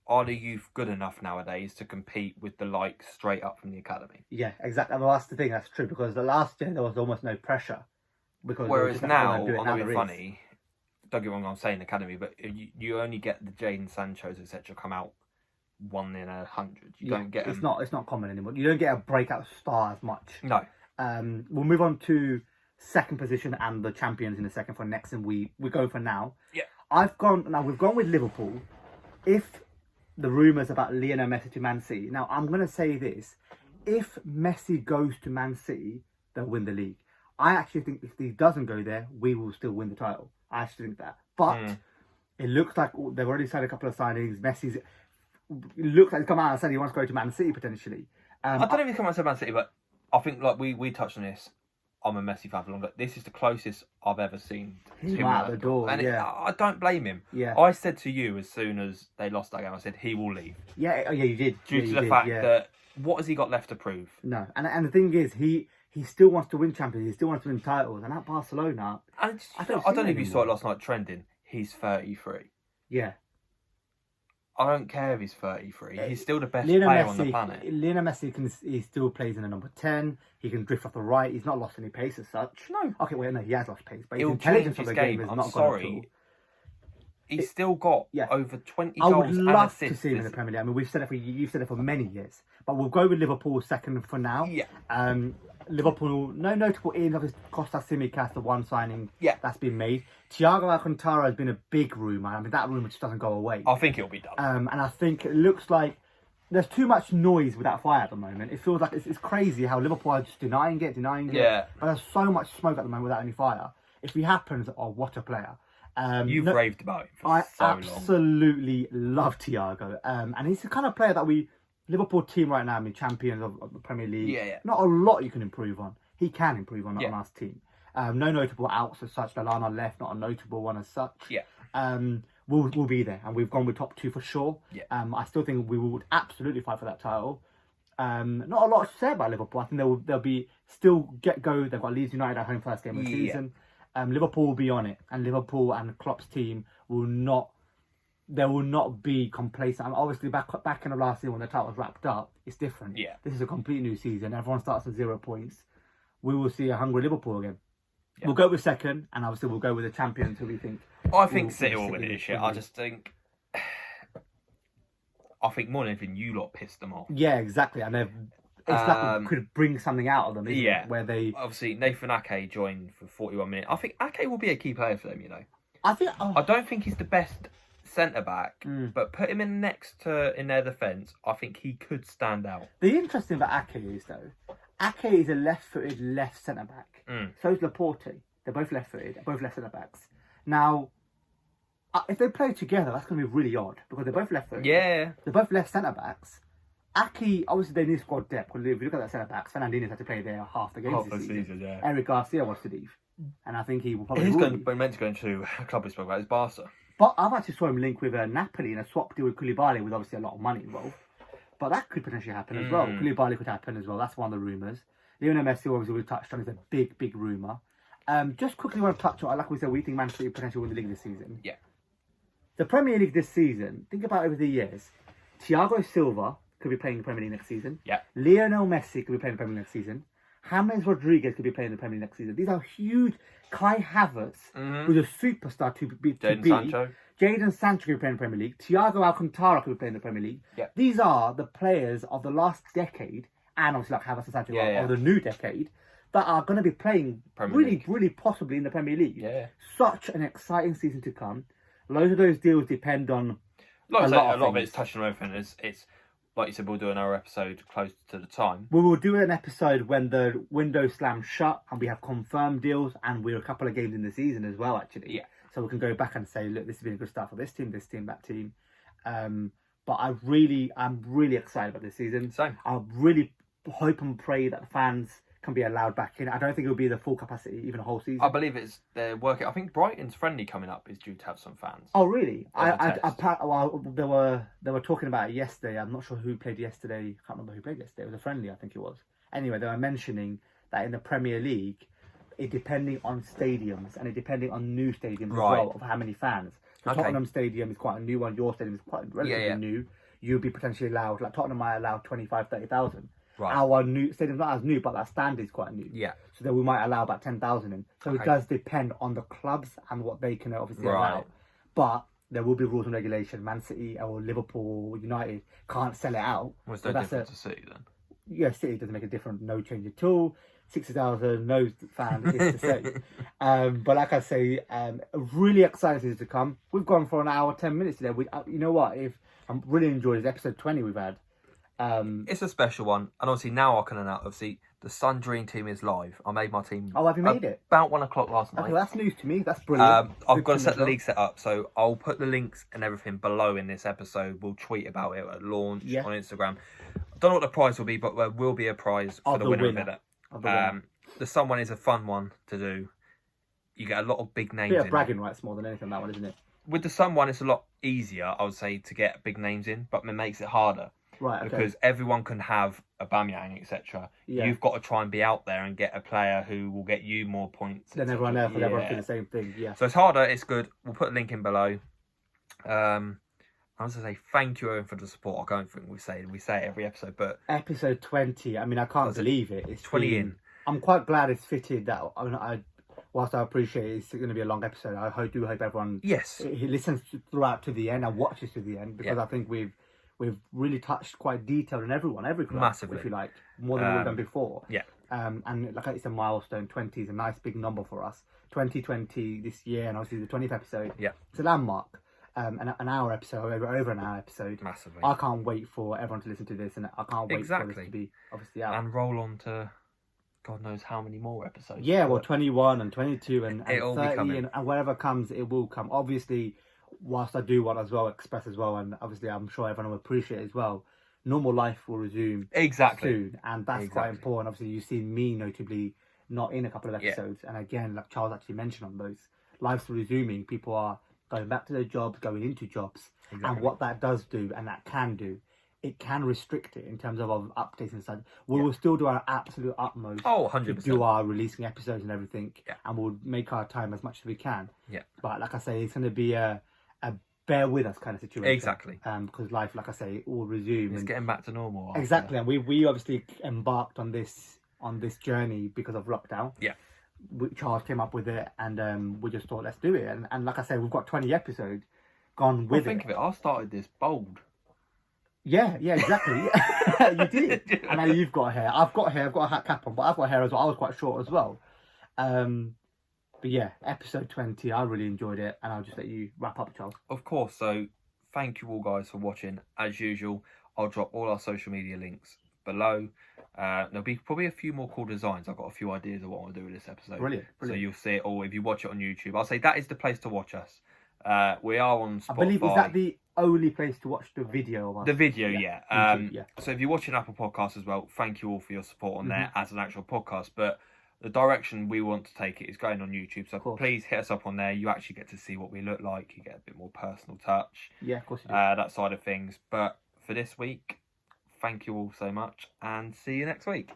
[SPEAKER 1] are the youth good enough nowadays to compete with the likes straight up from the academy?
[SPEAKER 2] Yeah, exactly. Well, that's the thing. That's true because the last year there was almost no pressure.
[SPEAKER 1] Whereas now, I'm not being funny. Don't get me wrong, I'm saying academy, but you only get the Jadon Sanchos, etc. come out 1 in 100. You don't get
[SPEAKER 2] it's not common anymore. You don't get a breakout star as much.
[SPEAKER 1] No.
[SPEAKER 2] We'll move on to second position and the champions in the second for next, and we go for now.
[SPEAKER 1] Yeah.
[SPEAKER 2] We've gone with Liverpool. If the rumours about Lionel Messi to Man City, now I'm going to say this: if Messi goes to Man City, they'll win the league. I actually think if he doesn't go there, we will still win the title. I actually think that, but it looks like they've already signed a couple of signings. Messi's looks like he's come out and said he wants to go to Man City potentially.
[SPEAKER 1] I don't know if he's come out to Man City, but I think like we touched on this. I'm a Messi fan for longer. This is the closest I've ever seen
[SPEAKER 2] him out the door.
[SPEAKER 1] And I don't blame him.
[SPEAKER 2] Yeah.
[SPEAKER 1] I said to you as soon as they lost that game, I said he will leave.
[SPEAKER 2] Yeah, you did.
[SPEAKER 1] Due to the fact that what has he got left to prove?
[SPEAKER 2] No, and the thing is, he still wants to win champions. He still wants to win titles. And at Barcelona,
[SPEAKER 1] I don't know if you saw it last night trending. He's 33.
[SPEAKER 2] Yeah.
[SPEAKER 1] I don't care if he's 33. He's still the best
[SPEAKER 2] Lionel
[SPEAKER 1] player
[SPEAKER 2] Messi,
[SPEAKER 1] on the planet.
[SPEAKER 2] Lionel Messi he still plays in the number 10. He can drift off the right. He's not lost any pace as such.
[SPEAKER 1] No.
[SPEAKER 2] Okay, wait, no, he has lost pace. But his
[SPEAKER 1] He'll
[SPEAKER 2] intelligence
[SPEAKER 1] change
[SPEAKER 2] of
[SPEAKER 1] his
[SPEAKER 2] the game
[SPEAKER 1] game.
[SPEAKER 2] is
[SPEAKER 1] I'm
[SPEAKER 2] not
[SPEAKER 1] sorry. He's still got over 20
[SPEAKER 2] I would
[SPEAKER 1] goals and
[SPEAKER 2] love
[SPEAKER 1] assists.
[SPEAKER 2] to see him in the Premier League. I mean, you've said it for many years. But we'll go with Liverpool second for now.
[SPEAKER 1] Yeah.
[SPEAKER 2] Liverpool, no notable in of his Costa Simicast, the one signing that's been made. Thiago Alcantara has been a big rumour. I mean, that rumour just doesn't go away.
[SPEAKER 1] I think it'll be done.
[SPEAKER 2] And I think it looks like there's too much noise without fire at the moment. It feels like it's crazy how Liverpool are just denying it.
[SPEAKER 1] Yeah.
[SPEAKER 2] But there's so much smoke at the moment without any fire. If he happens, what a player.
[SPEAKER 1] You've raved about him for
[SPEAKER 2] I
[SPEAKER 1] so long.
[SPEAKER 2] absolutely love Thiago. And he's the kind of player that Liverpool team right now, I mean, champions of the Premier League.
[SPEAKER 1] Yeah.
[SPEAKER 2] Not a lot you can improve on. He can improve on
[SPEAKER 1] Yeah.
[SPEAKER 2] our team. No notable outs as such. Lallana left, not a notable one as such.
[SPEAKER 1] Yeah.
[SPEAKER 2] We'll be there, and we've gone with top 2 for sure.
[SPEAKER 1] Yeah.
[SPEAKER 2] I still think we would absolutely fight for that title. Not a lot to say about Liverpool. I think they'll be still go. They've got Leeds United at home first game of the season. Liverpool will be on it, and Liverpool and Klopp's team will not. They will not be complacent. I mean, obviously, back in the last season when the title was wrapped up, it's different.
[SPEAKER 1] Yeah.
[SPEAKER 2] This is a complete new season. Everyone starts at 0 points. We will see a hungry Liverpool again. Yeah. We'll go with second, and obviously we'll go with the champions who we think.
[SPEAKER 1] I think City will win it this year. I just think. I think more than anything, you lot pissed them off.
[SPEAKER 2] Yeah, exactly, and it's like we could bring something out of them. Isn't it? Where they
[SPEAKER 1] obviously Nathan Ake joined for 41 minutes. I think Ake will be a key player for them. You know.
[SPEAKER 2] I
[SPEAKER 1] don't think he's the best centre back, but put him in next to in their defence. I think he could stand out.
[SPEAKER 2] The interesting about Ake is though, Ake is a left-footed left centre back. So is Laporte. They're both left-footed. They're both left centre backs. Now, if they play together, that's going to be really odd because they're both left-footed.
[SPEAKER 1] Yeah.
[SPEAKER 2] They're both left centre backs. Ake, obviously, they need squad depth. Because if you look at that centre backs, Fernandinho's had to play there half the games this season.
[SPEAKER 1] Yeah.
[SPEAKER 2] Eric Garcia wants to leave, and I think he will probably.
[SPEAKER 1] He's meant to go into a club we spoke about. It's Barca.
[SPEAKER 2] But I've actually saw him link with Napoli in a swap deal with Koulibaly, with obviously a lot of money involved. But that could potentially happen as well. Koulibaly could happen as well. That's one of the rumours. Lionel Messi, obviously, we touched on, is a big, big rumour. Just quickly want to touch on, like we said, we think Man City potentially win the league this season.
[SPEAKER 1] Yeah.
[SPEAKER 2] The Premier League this season, think about over the years. Thiago Silva could be playing the Premier League next season.
[SPEAKER 1] Yeah.
[SPEAKER 2] Lionel Messi could be playing the Premier League next season. James Rodriguez could be playing the Premier League next season. These are huge. Kai Havertz, who's a superstar to be. Jadon Sancho could be playing the Premier League. Thiago Alcantara could be playing the Premier League.
[SPEAKER 1] Yeah.
[SPEAKER 2] These are the players of the last decade, and obviously like Havertz and Sancho of the new decade, that are going to be playing really possibly in the Premier League.
[SPEAKER 1] Yeah.
[SPEAKER 2] Such an exciting season to come. Loads of those deals depend on
[SPEAKER 1] a lot of it's touching on everything. It's like you said, we'll do another episode close to the time.
[SPEAKER 2] We will do an episode when the window slams shut and we have confirmed deals, and we're a couple of games in the season as well, actually. Yeah. So we can go back and say, look, this has been a good start for this team, that team. But I'm really excited about this season.
[SPEAKER 1] Same.
[SPEAKER 2] I really hope and pray that the fans can be allowed back in. I don't think it'll be the full capacity, even a whole season.
[SPEAKER 1] I believe they're working. I think Brighton's friendly coming up is due to have some fans.
[SPEAKER 2] Oh, really?
[SPEAKER 1] Well,
[SPEAKER 2] they were talking about it yesterday. I'm not sure who played yesterday. I can't remember who played yesterday. It was a friendly, I think it was. Anyway, they were mentioning that in the Premier League, it depending on stadiums and it depending on new stadiums as well of how many fans. So Tottenham Stadium is quite a new one. Your stadium is quite relatively new. You'll be potentially allowed, like Tottenham might allow 25, 30,000. Right. Our new stadium's not as new, but that stand is quite new. Yeah. So then we might allow about 10,000 in. So it does depend on the clubs and what they can obviously allow. But there will be rules and regulation. Man City or Liverpool, United can't sell it out.
[SPEAKER 1] What's the difference to City then?
[SPEAKER 2] Yeah, City doesn't make a difference. No change at all. 60,000, no fan is the same. But like I say, really excited to come. We've gone for an hour, 10 minutes today. You know what? I'm really enjoyed this episode 20 we've had.
[SPEAKER 1] It's a special one, and obviously now I can announce. Obviously, the Sun Dream team is live. I made my team.
[SPEAKER 2] Oh, have you made it?
[SPEAKER 1] About 1 o'clock last night.
[SPEAKER 2] Okay, that's news to me. That's brilliant.
[SPEAKER 1] I've got to set the league set up, so I'll put the links and everything below in this episode. We'll tweet about it at launch on Instagram. I don't know what the prize will be, but there will be a prize for the winner of it. The Sun one is a fun one to do. You get a lot of big names.
[SPEAKER 2] Yeah, bragging rights more than anything. That one, isn't it?
[SPEAKER 1] With the Sun one, it's a lot easier, I would say, to get big names in, but it makes it harder.
[SPEAKER 2] Right, okay.
[SPEAKER 1] Because everyone can have Aubameyang, etc. Yeah. You've got to try and be out there and get a player who will get you more points.
[SPEAKER 2] Then everyone else will everyone do the same thing. Yeah.
[SPEAKER 1] So it's harder. It's good. We'll put a link in below. I was going to say thank you everyone for the support. I don't think we say it every episode, but
[SPEAKER 2] episode 20. I mean, I can't believe it. It's
[SPEAKER 1] 20 in.
[SPEAKER 2] I'm quite glad it's fitted. That whilst I appreciate it's going to be a long episode, I do hope everyone he listens throughout to the end and watches to the end, because I think we've really touched quite detailed on every club, massively, if you like, more than we've done before. Yeah. And like it's a milestone. 20 is a nice big number for us. 2020 this year, and obviously the 20th episode. Yeah. It's a landmark. An hour episode, over an hour episode.
[SPEAKER 1] Massively.
[SPEAKER 2] I can't wait for everyone to listen to this, and I can't wait for this to be obviously out.
[SPEAKER 1] And roll on to God knows how many more episodes.
[SPEAKER 2] Yeah, well, 21 and 22 and 30 and whatever comes, it will come. Obviously, whilst I do want as well express as well, and obviously I'm sure everyone will appreciate as well, normal life will resume soon, and that's quite important. Obviously, you've seen me notably not in a couple of episodes, and again, like Charles actually mentioned on those, life's resuming. People are going back to their jobs, going into jobs, and what that does do, and that can do, it can restrict it in terms of updates and stuff. We will still do our absolute utmost
[SPEAKER 1] 100%.
[SPEAKER 2] to do our releasing episodes and everything, and we'll make our time as much as we can. Yeah. But like I say, it's going to be a bear with us kind of situation.
[SPEAKER 1] Exactly.
[SPEAKER 2] Because life, like I say, it will resume.
[SPEAKER 1] It's getting back to normal.
[SPEAKER 2] Exactly, and we obviously embarked on this journey because of lockdown. Yeah. Charles came up with it, and we just thought, let's do it. And like I say, we've got 20 episodes gone with
[SPEAKER 1] think of it. I started this bold.
[SPEAKER 2] Yeah, exactly. You did. And now you've got hair. I've got hair. I've got a hat cap on, but I've got hair as well. I was quite short as well. But yeah, episode 20, I really enjoyed it, and I'll just let you wrap up, Charles.
[SPEAKER 1] Of course. So thank you all guys for watching. As usual, I'll drop all our social media links below. There'll be probably a few more cool designs. I've got a few ideas of what I'll do with this episode. Brilliant. So you'll see it all if you watch it on YouTube. I'll say that is the place to watch us. We are on Spotify.
[SPEAKER 2] I believe, is that the only place to watch the video of us?
[SPEAKER 1] The video, yeah. So if you're watching Apple Podcasts as well, thank you all for your support on there as an actual podcast. But the direction we want to take it is going on YouTube. So please hit us up on there. You actually get to see what we look like. You get a bit more personal touch.
[SPEAKER 2] Yeah, of course you do.
[SPEAKER 1] That side of things. But for this week, thank you all so much, and see you next week.